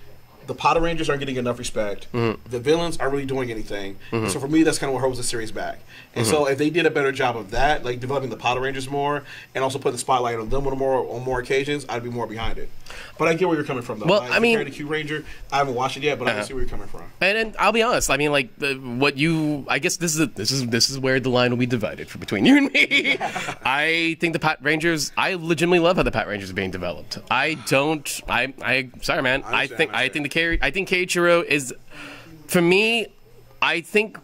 the PataRangers aren't getting enough respect. The villains aren't really doing anything. So for me, that's kind of what holds the series back. And so if they did a better job of that, like developing the PataRangers more and also putting the spotlight on them on more occasions, I'd be more behind it. But I get where you're coming from, though. Well, I mean, compared to Kyuranger, I haven't watched it yet, but I can see where you're coming from. And I'll be honest. I mean, like I guess this is where the line will be divided between you and me. I think the PataRangers. I legitimately love how the PataRangers are being developed. I don't. Sorry, man. I think Keiichiro is, for me, I think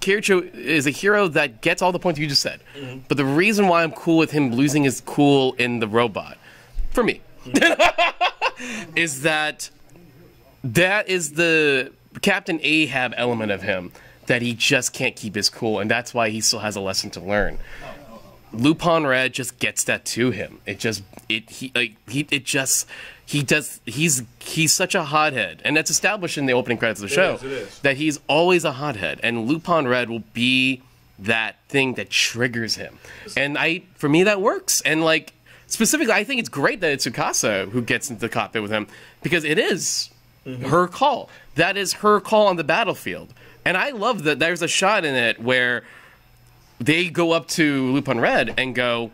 Keiichiro is a hero that gets all the points you just said. But the reason why I'm cool with him losing his cool in the robot, for me, is that is the Captain Ahab element of him, that he just can't keep his cool, and that's why he still has a lesson to learn. Lupin Red just gets that to him. He's such a hothead, and that's established in the opening credits of the show. It is. That he's always a hothead, and Lupin Red will be that thing that triggers him. And for me, that works. And like specifically, I think it's great that it's Tsukasa who gets into the cockpit with him, because it is her call. That is her call on the battlefield. And I love that there's a shot in it where they go up to Lupin Red and go,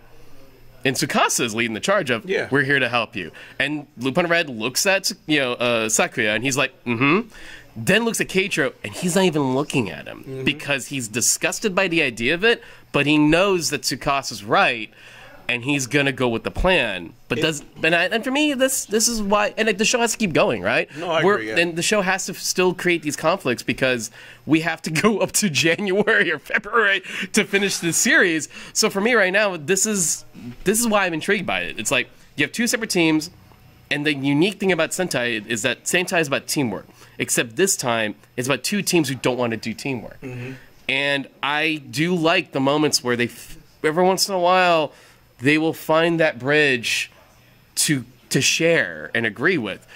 and Tsukasa is leading the charge of, we're here to help you. And Lupin Red looks at Sakuya, and he's like, then looks at Keiichiro, and he's not even looking at him because he's disgusted by the idea of it, but he knows that Tsukasa's right, and he's gonna go with the plan. But and for me, this is why, and the show has to keep going, right? No, I agree. Yeah. And the show has to still create these conflicts because we have to go up to January or February to finish this series. So for me right now, this is why I'm intrigued by it. It's like you have two separate teams, and the unique thing about Sentai is that Sentai is about teamwork, except this time it's about two teams who don't want to do teamwork. And I do like the moments where every once in a while, they will find that bridge to share and agree with.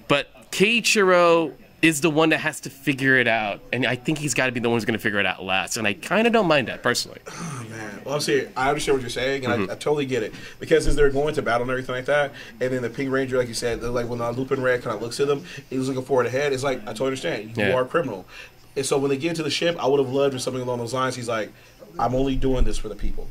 But Keiichiro is the one that has to figure it out, and I think he's got to be the one who's going to figure it out last, and I kind of don't mind that, personally. Oh, man. Well, I understand what you're saying, and I totally get it. Because as they're going to battle and everything like that, and then the Pink Ranger, like you said, like when Lupin Red kind of looks at them, he's looking forward ahead, it's like, I totally understand. You are a criminal. And so when they get into the ship, I would have loved something along those lines. He's like, I'm only doing this for the people.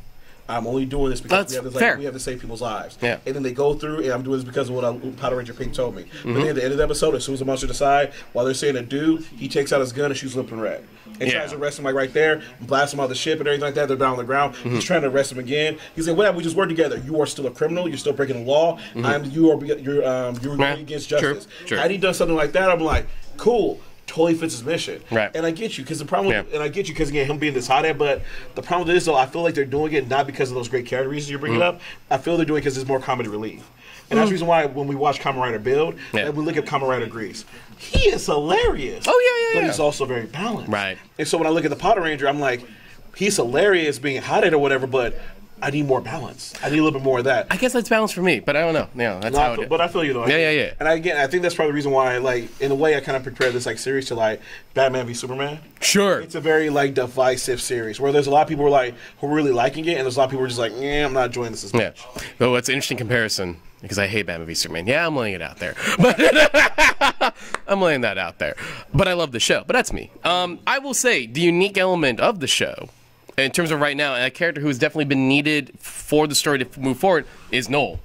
I'm only doing this because we have to save people's lives. Yeah. And then they go through, and I'm doing this because of what PataRanger Pink told me. But then at the end of the episode, as soon as the monster decide, while they're saying a dude, he takes out his gun and shoots Lupin Red. And tries to arrest him like right there, blast him out of the ship and everything like that. They're down on the ground. He's trying to arrest him again. He's like, "Whatever, we just work together. You are still a criminal. You're still breaking the law. You're going against justice." True. Had he done something like that, I'm like, cool. Totally fits his mission, right? And I get you because the problem, and I get you because again, him being this hothead. But the problem with this, though, I feel like they're doing it not because of those great character reasons you're bringing up. I feel they're doing it because it's more comedy relief, and that's the reason why when we watch Kamen Rider Build, and we look at Kamen Rider Grease, he is hilarious. Oh but he's also very balanced, right? And so when I look at the PataRanger, I'm like, he's hilarious being hothead or whatever, but I need more balance. I need a little bit more of that. I guess that's balance for me, but I don't know. Yeah, that's how it is. But I feel you though. Yeah. And I think that's probably the reason why, like, in a way, I kind of prepared this like series to like Batman v Superman. Sure. It's a very like divisive series where there's a lot of people who are really liking it, and there's a lot of people who are just like, I'm not enjoying this as much. Yeah. Well, it's an interesting comparison because I hate Batman v Superman. Yeah, I'm laying it out there, but I'm laying that out there. But I love the show. But that's me. I will say the unique element of the show, in terms of right now, and a character who has definitely been needed for the story to move forward, is Noel.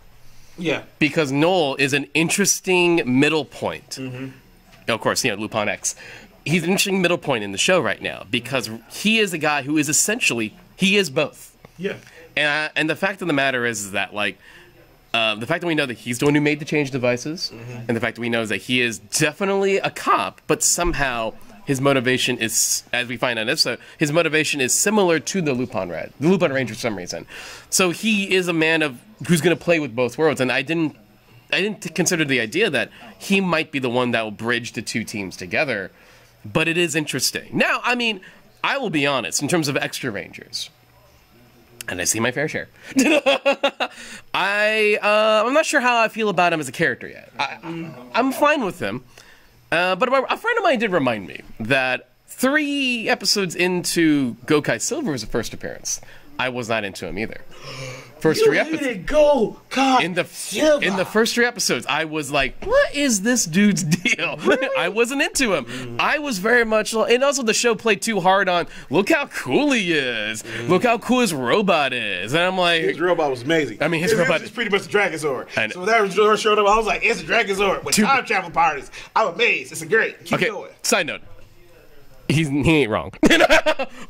Yeah. Because Noel is an interesting middle point. Of course, LupinX. He's an interesting middle point in the show right now because he is a guy who is essentially, he is both. Yeah. And the fact of the matter is that, like, the fact that we know that he's the one who made the change devices, and the fact that we know is that he is definitely a cop, but somehow his motivation is, as we find out in this episode, his motivation is similar to the Lupin Ranger for some reason. So he is a man who's going to play with both worlds, and I didn't consider the idea that he might be the one that will bridge the two teams together, but it is interesting. Now, I mean, I will be honest, in terms of extra Rangers, and I see my fair share, I'm not sure how I feel about him as a character yet. I'm fine with him. But a friend of mine did remind me that 3 episodes into Gokai Silver's first appearance, I was not into him either. First 3 episodes. In the first 3 episodes, I was like, "What is this dude's deal?" I wasn't into him. I was very much, and also the show played too hard on, look how cool he is, look how cool his robot is, and I'm like, his robot was amazing. I mean, his robot is pretty much a Dragonzord. So when that showed up, I was like, it's a Dragonzord with time travel parties. I'm amazed. It's great. Keep going. Side note. He ain't wrong.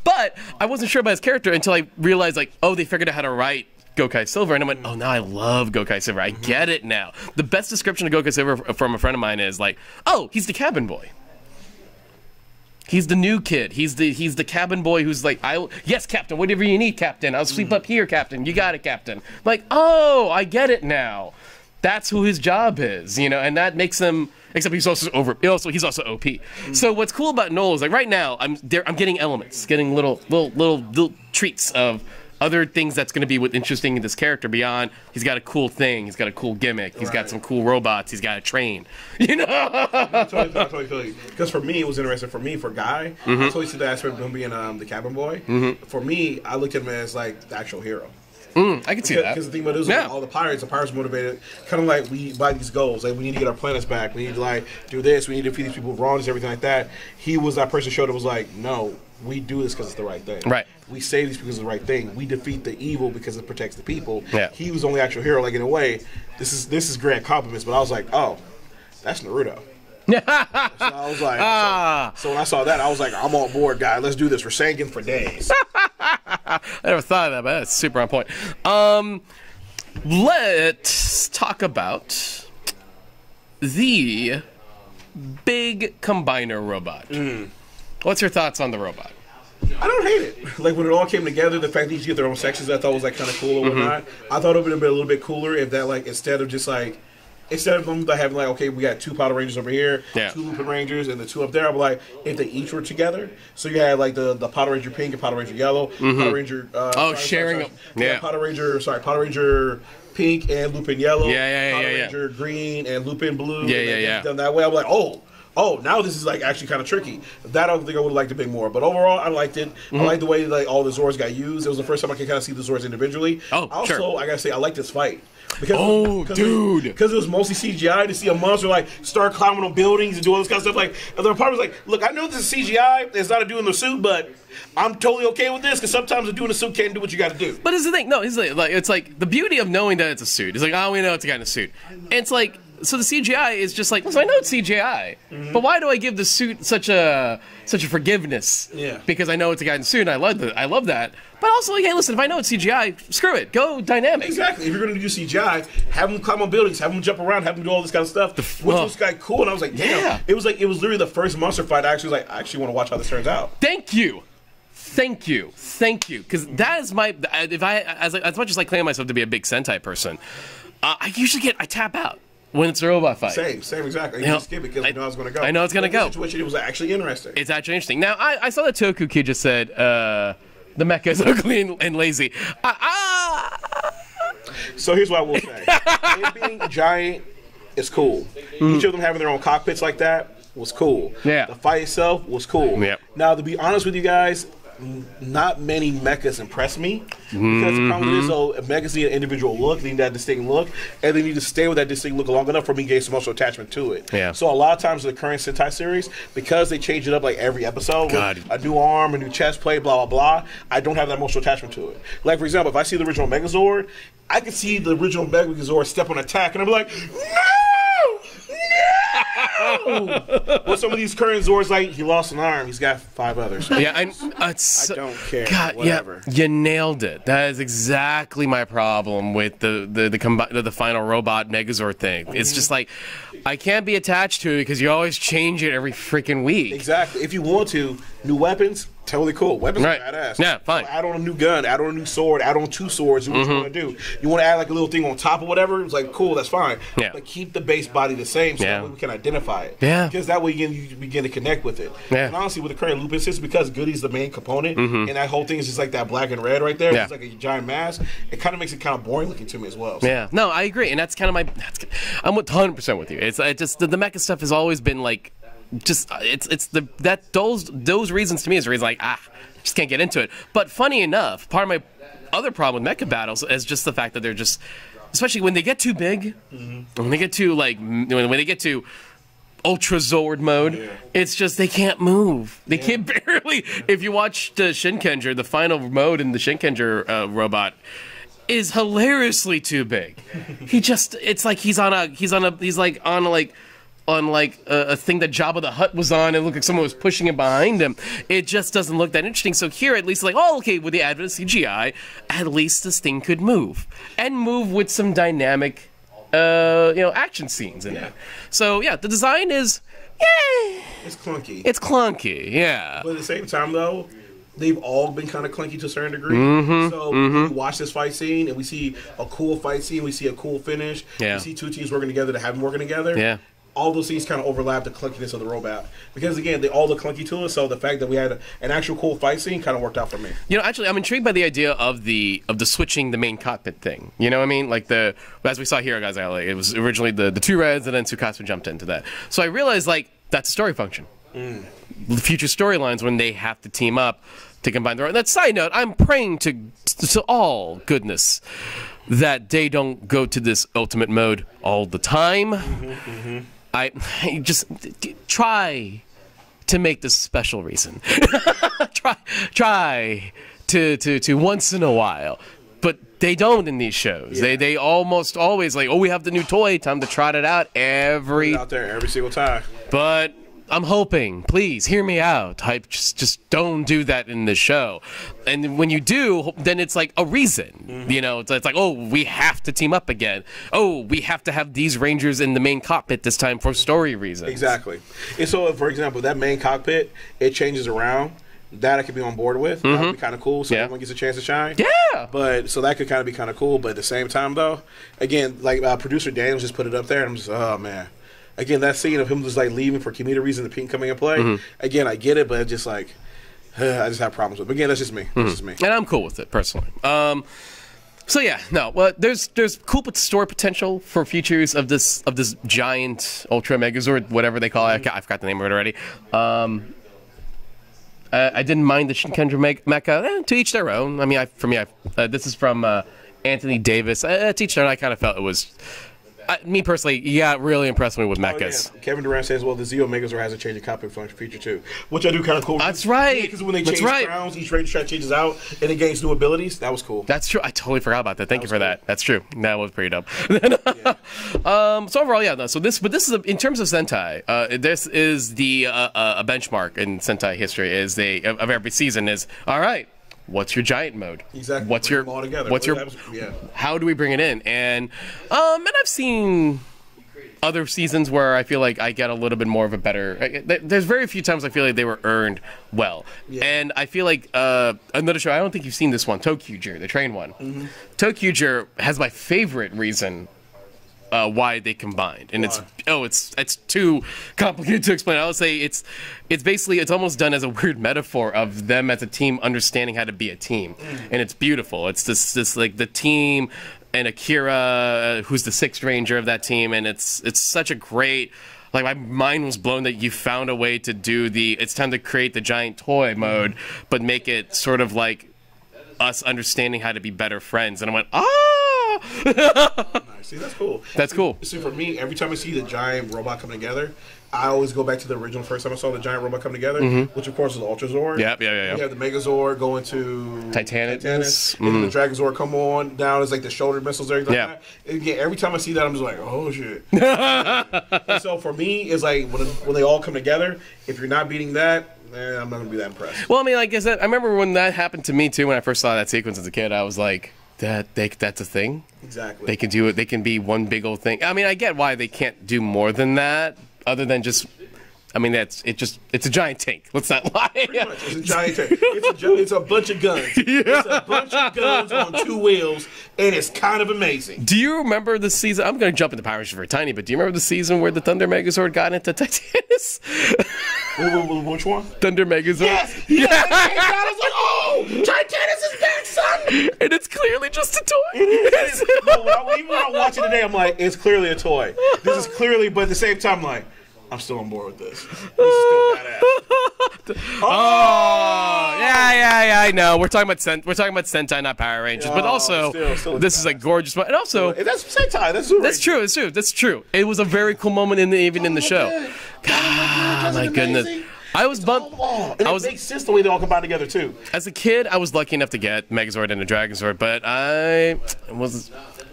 But I wasn't sure about his character until I realized, like, oh, they figured out how to write Gokai Silver, and I went, oh, now I love Gokai Silver. I get it now. The best description of Gokai Silver from a friend of mine is like, oh, he's the cabin boy. He's the new kid. He's the cabin boy who's like, yes, Captain, whatever you need, Captain. I'll sleep up here, Captain. You got it, Captain. Like, oh, I get it now. That's who his job is, you know, and that makes him. Except he's also he's also OP. So what's cool about Noel is like right now I'm getting elements, getting little treats of other things that's going to be interesting in this character beyond he's got a cool thing, he's got a cool gimmick, he's got some cool robots, he's got a train, you know. I totally feel you. Because for me, it was interesting. For me, for Guy, I totally see the aspect of him being the cabin boy. For me, I looked at him as like the actual hero. I can see that. Because the thing about it is, like, all the pirates motivated, kind of like we by these goals. Like, we need to get our planets back. We need to, like, do this. We need to defeat these people with wrongs, everything like that. He was that person showed that was like, no, we do this because it's the right thing. Right. We save these because it's the right thing. We defeat the evil because it protects the people. Yeah. He was the only actual hero. Like, in a way, this is great compliments, but I was like, oh, that's Naruto. So I was like, so when I saw that, I was like, I'm on board, guy. Let's do this. We're Rasengan for days. I never thought of that, but that's super on point. Let's talk about the big combiner robot. What's your thoughts on the robot? I don't hate it. Like, when it all came together, the fact that you get their own sections, I thought was like kind of cool or whatnot. I thought it would have been a little bit cooler if that, like, instead of them having like, okay, we got 2 PataRangers over here, 2 Lupinrangers, and the 2 up there, I'm like, if they each were together, so you had like the PataRanger pink and PataRanger yellow, PataRanger PataRanger pink and Lupin yellow, PataRanger green and Lupin blue, done that way. I'm like, oh, now this is like actually kind of tricky. That I think I would have liked a bit more, but overall I liked it. I liked the way like all the Zords got used. It was the first time I could kind of see the Zords individually. Also, I gotta say I like this fight. Because it was mostly CGI. To see a monster like start climbing on buildings and do all this kind of stuff, like, and the part was like, look, I know this is CGI, it's not a dude in the suit, but I'm totally okay with this because sometimes a dude in a suit can't do what you got to do. But it's the thing, no, it's like the beauty of knowing that it's a suit. It's like, oh, we know it's a guy in a suit, and it's like, so the CGI is just like, listen, I know it's CGI, but why do I give the suit such a forgiveness? Yeah, because I know it's a guy in a suit, and I love that. But also, like, hey, listen, if I know it's CGI, screw it, go dynamic. Exactly. If you're gonna do CGI, have them climb on buildings, have them jump around, have them do all this kind of stuff. Which was kind of cool, and I was like, damn. It was literally the first monster fight. I actually want to watch how this turns out. Thank you. Because that is my. As much as I claim myself to be a big Sentai person, I usually tap out when it's a robot fight. Same, exactly. You skip it because I know how it's going to go. I know it's going to go. Situation, it was actually interesting. It's actually interesting. Now, I saw that Toku Kid just said the mecha is ugly and lazy. So here's what I will say. It being giant is cool. Each of them having their own cockpits like that was cool. Yeah. The fight itself was cool. Yep. Now, to be honest with you guys, not many mechas impress me because the problem is, though, mechas need an individual look, they need that distinct look, and they need to stay with that distinct look long enough for me to gain some emotional attachment to it. Yeah. So a lot of times in the current Sentai series, because they change it up like every episode, with a new arm, a new chest plate, blah blah blah, I don't have that emotional attachment to it. Like, for example, if I see the original Megazord, I can see the original Megazord step on attack, and I'm like, no! Well, some of these current Zords, like, he lost an arm, he's got 5 others. Yeah, I don't care. God, whatever. Yeah, you nailed it. That is exactly my problem with the final robot Megazord thing. It's just like, I can't be attached to it because you always change it every freaking week. Exactly. If you want to, new weapons, totally cool. Weapons are badass. Yeah, fine. So add on a new gun, add on a new sword, add on 2 swords, do what you want to do. You want to add like a little thing on top or whatever, it's like, cool, that's fine. Yeah. But keep the base body the same so that way we can identify it. Yeah. Because that way you begin to connect with it. Yeah. And honestly, with the current Lupin system, because Goody's the main component, and that whole thing is just like that black and red right there, it's like a giant mass, it kind of makes it kind of boring looking to me as well. So. Yeah. No, I agree. And that's kind of my... I'm 100% with you. It's just... The mecha stuff has always been like... Just... Those reasons to me is the reason like, just can't get into it. But funny enough, part of my other problem with mecha battles is just the fact that they're just, especially when they get too big, when they get to like, when they get to Ultra Zord mode, it's just they can't move. They can't barely. If you watch the Shinkenger, the final mode in the Shinkenger robot is hilariously too big. It's like he's on a thing that Jabba the Hutt was on, and it looked like someone was pushing him behind him. It just doesn't look that interesting. So here, at least, like, oh, okay, with the advent of CGI, at least this thing could move. And move with some dynamic, action scenes in it. So, yeah, the design is, it's clunky. It's clunky, yeah. But at the same time, though, they've all been kind of clunky to a certain degree. So we watch this fight scene and we see a cool fight scene, we see a cool finish, we see two teams working together to have them working together. Yeah. All those things kind of overlap the clunkiness of the robot because again they all look clunky to us. So the fact that we had an actual cool fight scene kind of worked out for me. You know, actually, I'm intrigued by the idea of the switching the main cockpit thing. You know what I mean? Like as we saw here, guys, it was originally the two Reds and then Tsukasa jumped into that. So I realized like that's a story function. The future storylines when they have to team up to combine their own. That side note, I'm praying to all goodness that they don't go to this ultimate mode all the time. I just try to make this special reason. try to once in a while. But they don't in these shows. They almost always like, oh, we have the new toy, time to trot it out out there every single time. But I'm hoping, please hear me out. Hype, just don't do that in the show. And when you do, then it's like a reason. You know, it's like, oh, we have to team up again. Oh, we have to have these Rangers in the main cockpit this time for story reasons. Exactly. And so, for example, that main cockpit, it changes around. That I could be on board with. That would be kind of cool. So everyone gets a chance to shine. Yeah. But so that could kind of be kind of cool. But at the same time, though, again, like producer Daniels just put it up there, and I'm just, oh man. Again, that scene of him just like leaving for comedic reason, the pink coming in play. Again, I get it, but it's just like I just have problems with it. But again, that's just me. That's just me. And I'm cool with it personally. So yeah, no. Well, there's cool story potential for features of this giant Ultra Megazord, whatever they call it. I forgot the name of it already. I didn't mind the Shinkendra Mecha. To each their own. I mean, for me, this is from Anthony Davis. To each their own. I kind of felt it was. Me personally, really impressed me with mechas. Yeah. Kevin Durant says, well, the Zeo Megazord has a change of cockpit function feature too, which I do kind of cool. That's right. Because when they change crowns, each Ranger strat changes out and it gains new abilities. That was cool. That's true. I totally forgot about that. Thank you for that. That's true. That was pretty dope. So overall, no. So this is in terms of Sentai. This is the a benchmark in Sentai history. Of every season is all right. What's your giant mode? Exactly. What's your how do we bring it in? And I've seen other seasons where I feel like I get a little bit more of a better. There's very few times I feel like they were earned well, and I feel like another show. I don't think you've seen this one, ToQger, the train one. ToQger has my favorite reason. Why they combined, and it's too complicated to explain. I would say it's basically it's almost done as a weird metaphor of them as a team understanding how to be a team, and it's beautiful. It's this like the team and Akira, who's the sixth ranger of that team, and it's such a great. Like my mind was blown that you found a way to do it's time to create the giant toy mode, but make it sort of like us understanding how to be better friends, and I went Nice. See, that's cool. That's cool. See, for me, every time I see the giant robot coming together, I always go back to the original first time I saw the giant robot come together, which of course is Ultra Zord. Yeah. You have the Megazord going to Titanus. And then the Dragozord come on down. It's like the shoulder missiles and everything like that. And again, every time I see that, I'm just like, oh shit. And so for me, it's like when they all come together, if you're not beating that, I'm not going to be that impressed. Well, I mean, like I said, I remember when that happened to me too, when I first saw that sequence as a kid, I was like, that's a thing? Exactly. They can do it. They can be one big old thing. I mean, I get why they can't do more than that, other than just. I mean, it's a giant tank. Let's not lie. Pretty much, it's a giant tank. It's a bunch of guns. It's a bunch of guns on two wheels, and it's kind of amazing. Do you remember the season? I'm going to jump into PataRanger for a tiny bit. Do you remember the season where the Thunder Megazord got into Titanus? Which one? Thunder Megazord. Yes! I was like, oh! Titanus is back, son! And it's clearly just a toy. Even when I watch it today, I'm like, it's clearly a toy. This is clearly, but at the same time, I'm like, I'm still on board with this. This is still badass. Yeah, I know. We're talking about Sentai, not PataRangers, but also still this is a gorgeous one. And also, that's Sentai. That's true. It was a very cool moment in the show. God, my goodness. I was bummed. And it makes sense the way they all combine together too. As a kid, I was lucky enough to get Megazord and a Dragozord, but I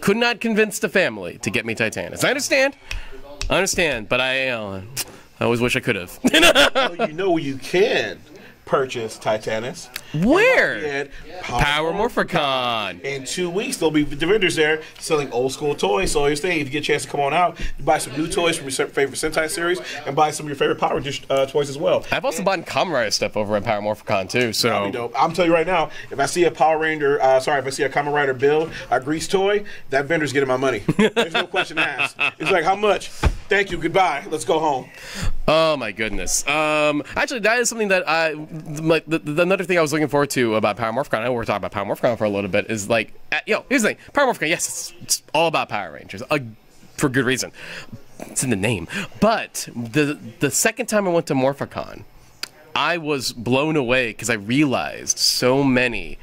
could not convince the family to get me Titanus. I understand, but I always wish I could have. Well, you can. purchase Titanus. Where? Power Morphicon. In 2 weeks, there'll be the vendors there selling old school toys. So here's the thing: if you get a chance to come on out, you buy some new toys from your favorite Sentai series, and buy some of your favorite Power toys as well. I've also bought Kamen Rider stuff over at Power Morphicon too. So that'll be dope. I'm telling you right now, if I see a PataRanger, if I see a Kamen Rider Build, a grease toy, that vendor's getting my money. There's no question asked. It's like, how much? Thank you. Goodbye. Let's go home. Oh my goodness. Actually, that is something that like another thing I was looking forward to about Power Morphicon. I know we're talking about Power Morphicon for a little bit. Is like, here's the thing. Power Morphicon, yes, it's all about Power Rangers for good reason. It's in the name. But the second time I went to Morphicon, I was blown away because I realized so many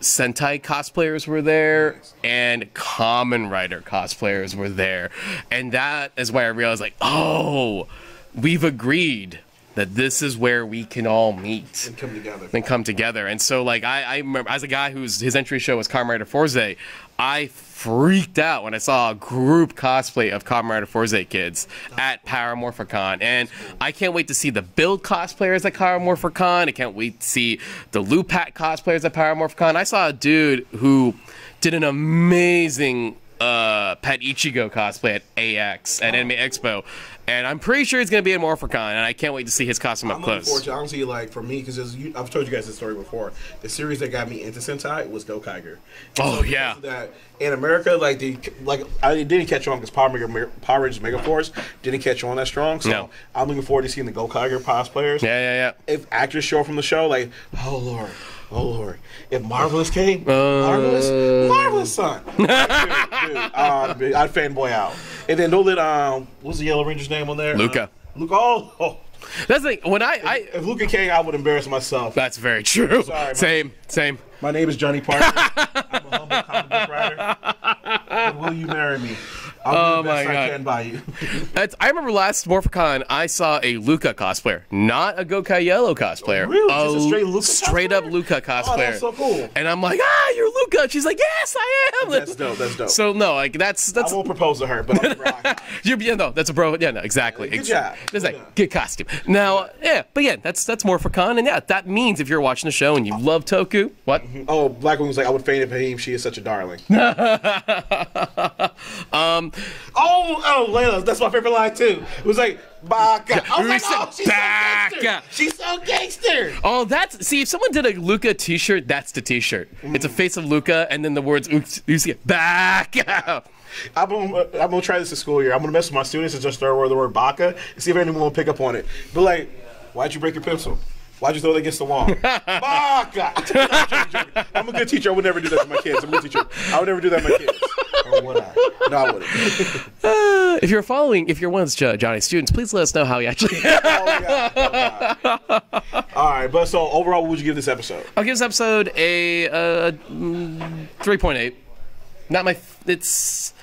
Sentai cosplayers were there and Kamen Rider cosplayers were there, and that is why I realized, like, oh, we've agreed that this is where we can all meet and come together. And so, like, I remember as a guy his entry show was Kamen Rider Forze, I freaked out when I saw a group cosplay of Kamen Rider Forze kids at Power Morphicon. And I can't wait to see the Build cosplayers at Power Morphicon. I can't wait to see the Lupat cosplayers at Power Morphicon. I saw a dude who did an amazing Pat Ichigo cosplay at AX, at Anime Expo. And I'm pretty sure he's going to be at Morphicon, and I can't wait to see his costume up close. Honestly, like, for me, because I've told you guys this story before, the series that got me into Sentai was Go Kaiser. Oh, yeah. That in America, I didn't catch on because Power Rangers Mega Force didn't catch on that strong. So no. I'm looking forward to seeing the Go Kaiser cosplayers. Yeah. If actors show up from the show, like, oh, Lord. If Marvelous came, Marvelous son. Dude, I'd fanboy out. And then don't let, what's the Yellow Ranger's name on there? Luca. Luca, oh. That's the thing. When if Luca came, I would embarrass myself. That's very true. Sorry, same. My name is Johnny Parker. I'm a humble comic book writer. But will you marry me? I'll do the best I can by you. I remember last Morphicon, I saw a Luca cosplayer, not a Gokai Yellow cosplayer. Really? Just a straight up Luca cosplayer. Oh, that's so cool. And I'm like, you're Luca. She's like, yes, I am. That's dope. So no, like that's. I won't propose to her, but I'll rock. No, that's a bro. Yeah, no, exactly. Good job. It's like good costume. Now, but yeah, that's Morphicon, and yeah, that means if you're watching the show and you love Toku, what? Oh, Black Wing was like, I would faint if him. She is such a darling. Oh, Layla, that's my favorite line too. It was like, Baka. I was like, oh, she's so gangster. She's so gangster. Oh, see, if someone did a Luca t-shirt, that's the t-shirt. It's a face of Luca and then the words, Baka. I'm gonna try this in school year. I'm gonna mess with my students and just throw the word Baka and see if anyone will pick up on it. But like, why'd you break your pencil? Why'd you throw it against the wall? Baka! I'm a good teacher. I would never do that to my kids. I'm a good teacher. I would never do that to my kids. Or would I? No, I wouldn't. If you're one of Johnny's students, please let us know how you actually. All right, but so overall, what would you give this episode? I'll give this episode a 3.8. Not my. There's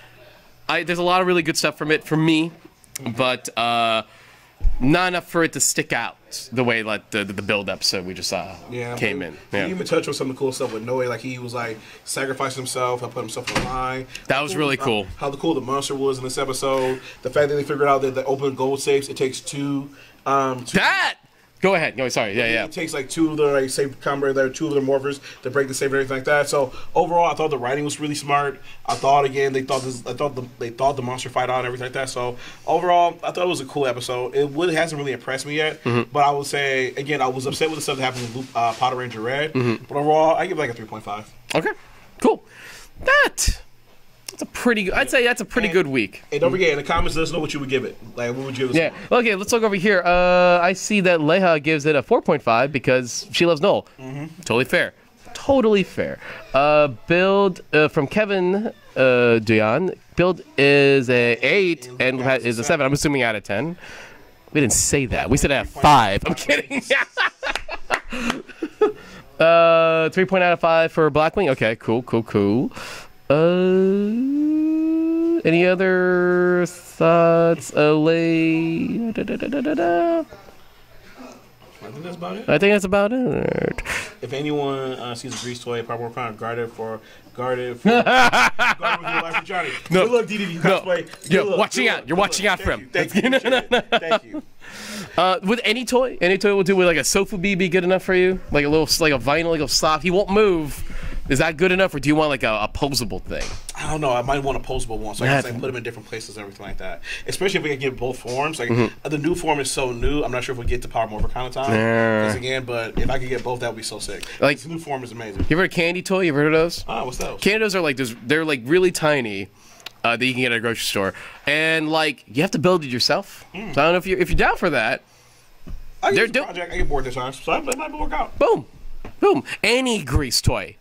a lot of really good stuff from it for me, but not enough for it to stick out the way like the Build episode we just saw came in. Yeah. You even touched on some of the cool stuff with Noe, like he was like sacrificing himself, put himself on the line. That was really cool. How cool the monster was in this episode. The fact that they figured out that the open gold safes, it takes two. Go ahead. No, sorry. Yeah. It takes like two of the safe combat there, two of the morphers to break the safe and everything like that. So overall, I thought the writing was really smart. I thought they thought the monster fight on and everything like that. So overall, I thought it was a cool episode. It hasn't really impressed me yet, but I would say again, I was upset with the stuff that happened with PataRanger Red. But overall, I give it like a 3.5. Okay, cool. That's a pretty good. I'd say that's a pretty good week. And don't forget, in the comments, let us know what you would give it. Like, what would you give it? Yeah. Okay, let's look over here. I see that Leha gives it a 4.5 because she loves Noel. Totally fair. Build from Kevin Duyan. Build is a 8 and is a 7. I'm assuming out of 10. We didn't say that. We said out of 5. I'm kidding. 3 point out of 5 for Blackwing. Okay, cool. Any other thoughts? I think that's about it. if anyone sees a grease toy, Power Morphicon, guard it with your life for Johnny. No. Good luck, DDD. Cosplay. You're watching out. You're watching out for him. Thank you. Thank you. With any toy will do. With like a sofa bee be good enough for you? Like a little, like a vinyl, like a soft. He won't move. Is that good enough, or do you want like a posable thing? I don't know. I might want a posable one, so I can put them in different places and everything like that. Especially if we can get both forms. Like the new form is so new. I'm not sure if we get to Power Morphicon in time. Again, but if I could get both, that would be so sick. Like this new form is amazing. You ever heard of candy toy? You ever heard of those? What's those? Candy toys are like they're like really tiny. That you can get at a grocery store, and like you have to build it yourself. So I don't know if you're down for that. I get bored this time, so it might work out. Boom, boom. Any grease toy.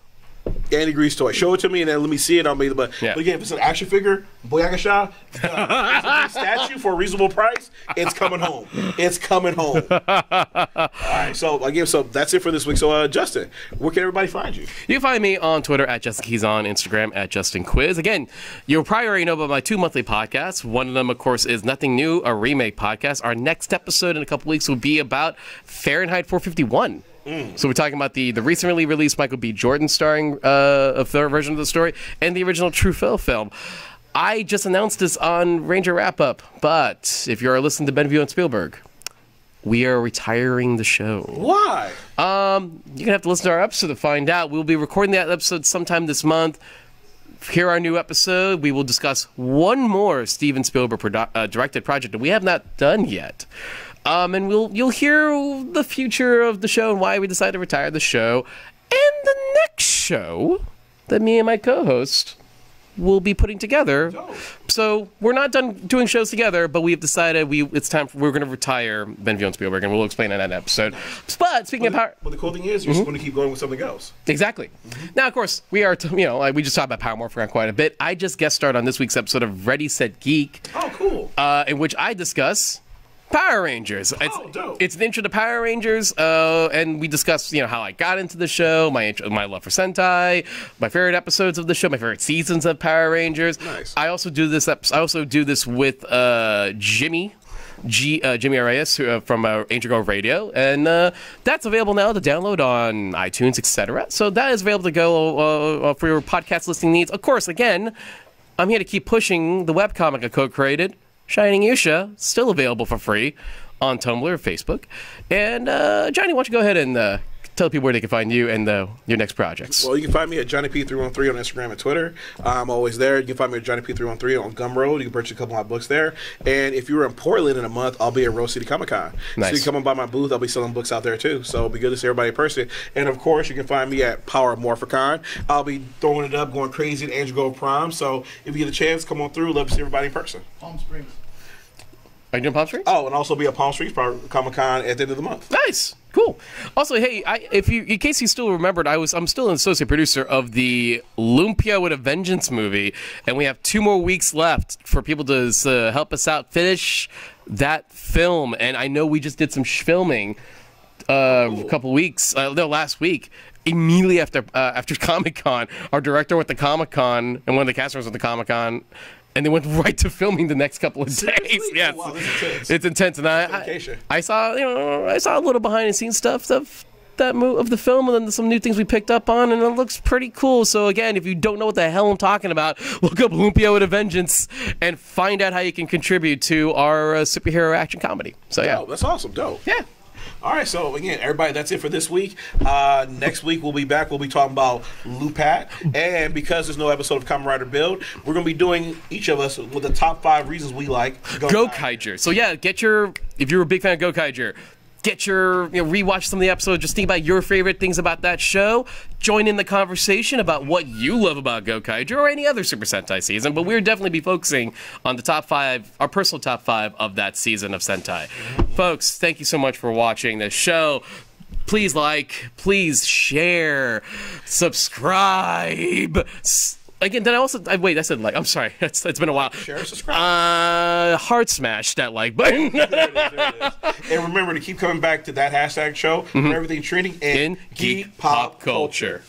Any grease toy. Show it to me and then let me see it on me. But again, if it's an action figure, Boyakasha, it's a statue for a reasonable price, it's coming home. It's coming home. All right, so again, so that's it for this week. So Justin, where can everybody find you? You can find me on Twitter at JustinKeys, Instagram at JustinQuiz. Again, you'll probably already know about my 2 monthly podcasts. One of them, of course, is Nothing New, a remake podcast. Our next episode in a couple weeks will be about Fahrenheit 451. So we're talking about the recently released Michael B. Jordan starring a third version of the story and the original True Phil film. I just announced this on Ranger Wrap Up, but if you're listening to Benview and Spielberg, we are retiring the show. Why? You're gonna have to listen to our episode to find out. We'll be recording that episode sometime this month. Hear our new episode. We will discuss one more Steven Spielberg directed project that we have not done yet. And you'll hear the future of the show and why we decided to retire the show. And the next show that me and my co-host will be putting together. Dope. So we're not done doing shows together, but we've decided it's time we're going to retire Benview and Spielberg, and we'll explain in that episode. But speaking of power, well, the cool thing is you're just going to keep going with something else. Exactly. Now, of course, we are. Like we just talked about Power Morphicon quite a bit. I just guest starred on this week's episode of Ready Set Geek. Oh, cool. In which I discuss Power Rangers. Dope. It's an intro to Power Rangers, and we discuss how I got into the show, my love for Sentai, my favorite episodes of the show, my favorite seasons of Power Rangers. Nice. I also do this. With Jimmy Reyes from Angel Go Radio, and that's available now to download on iTunes, etc. So that is available to go for your podcast listening needs. Of course, again, I'm here to keep pushing the webcomic I co-created. Shining Yusha, still available for free on Tumblr or Facebook. And Johnny, why don't you go ahead and tell people where they can find you and your next projects. Well, you can find me at JohnnyP313 on Instagram and Twitter. I'm always there. You can find me at JohnnyP313 on Gumroad. You can purchase a couple of my books there. And if you're in Portland in a month, I'll be at Rose City Comic Con. Nice. So you can come and buy my booth. I'll be selling books out there too. So it'll be good to see everybody in person. And of course, you can find me at Power Morphicon. I'll be throwing it up, going crazy at Angel Gold Prom. So if you get a chance, come on through. Love to see everybody in person. Palm Springs. Are you doing Palm Springs? Oh, and also be at Palm Springs Comic Con at the end of the month. Nice, cool. Also, hey, in case you still remembered, I'm still an associate producer of the Lumpia with a Vengeance movie, and we have 2 more weeks left for people to help us out finish that film. And I know we just did some filming a couple weeks, last week. Immediately after Comic-Con, our director went to Comic-Con, and one of the cast members went to Comic-Con. And they went right to filming the next couple of days. Yes, wow, this is intense. It's intense. And I saw a little behind the scenes stuff of the film, and then some new things we picked up on, and it looks pretty cool. So again, if you don't know what the hell I'm talking about, look up Lumpia with a Vengeance and find out how you can contribute to our superhero action comedy. So yeah, that's awesome. Dope. Yeah. All right, so again, everybody, that's it for this week. Next week, we'll be back. We'll be talking about Lupat. And because there's no episode of Kamen Rider Build, we're going to be doing, each of us, with the top 5 reasons we like Gokaiger. So yeah, if you're a big fan of Gokaiger, rewatch some of the episodes, just think about your favorite things about that show. Join in the conversation about what you love about Gokaiger or any other Super Sentai season, but we'll definitely be focusing on the top 5, our personal top 5 of that season of Sentai. Folks, thank you so much for watching this show. Please like, please share, subscribe. Again, then I said like. I'm sorry. It's been a while. Share, subscribe. Heart smash that like button. There it is. And remember to keep coming back to that hashtag show for everything trending in geek pop culture.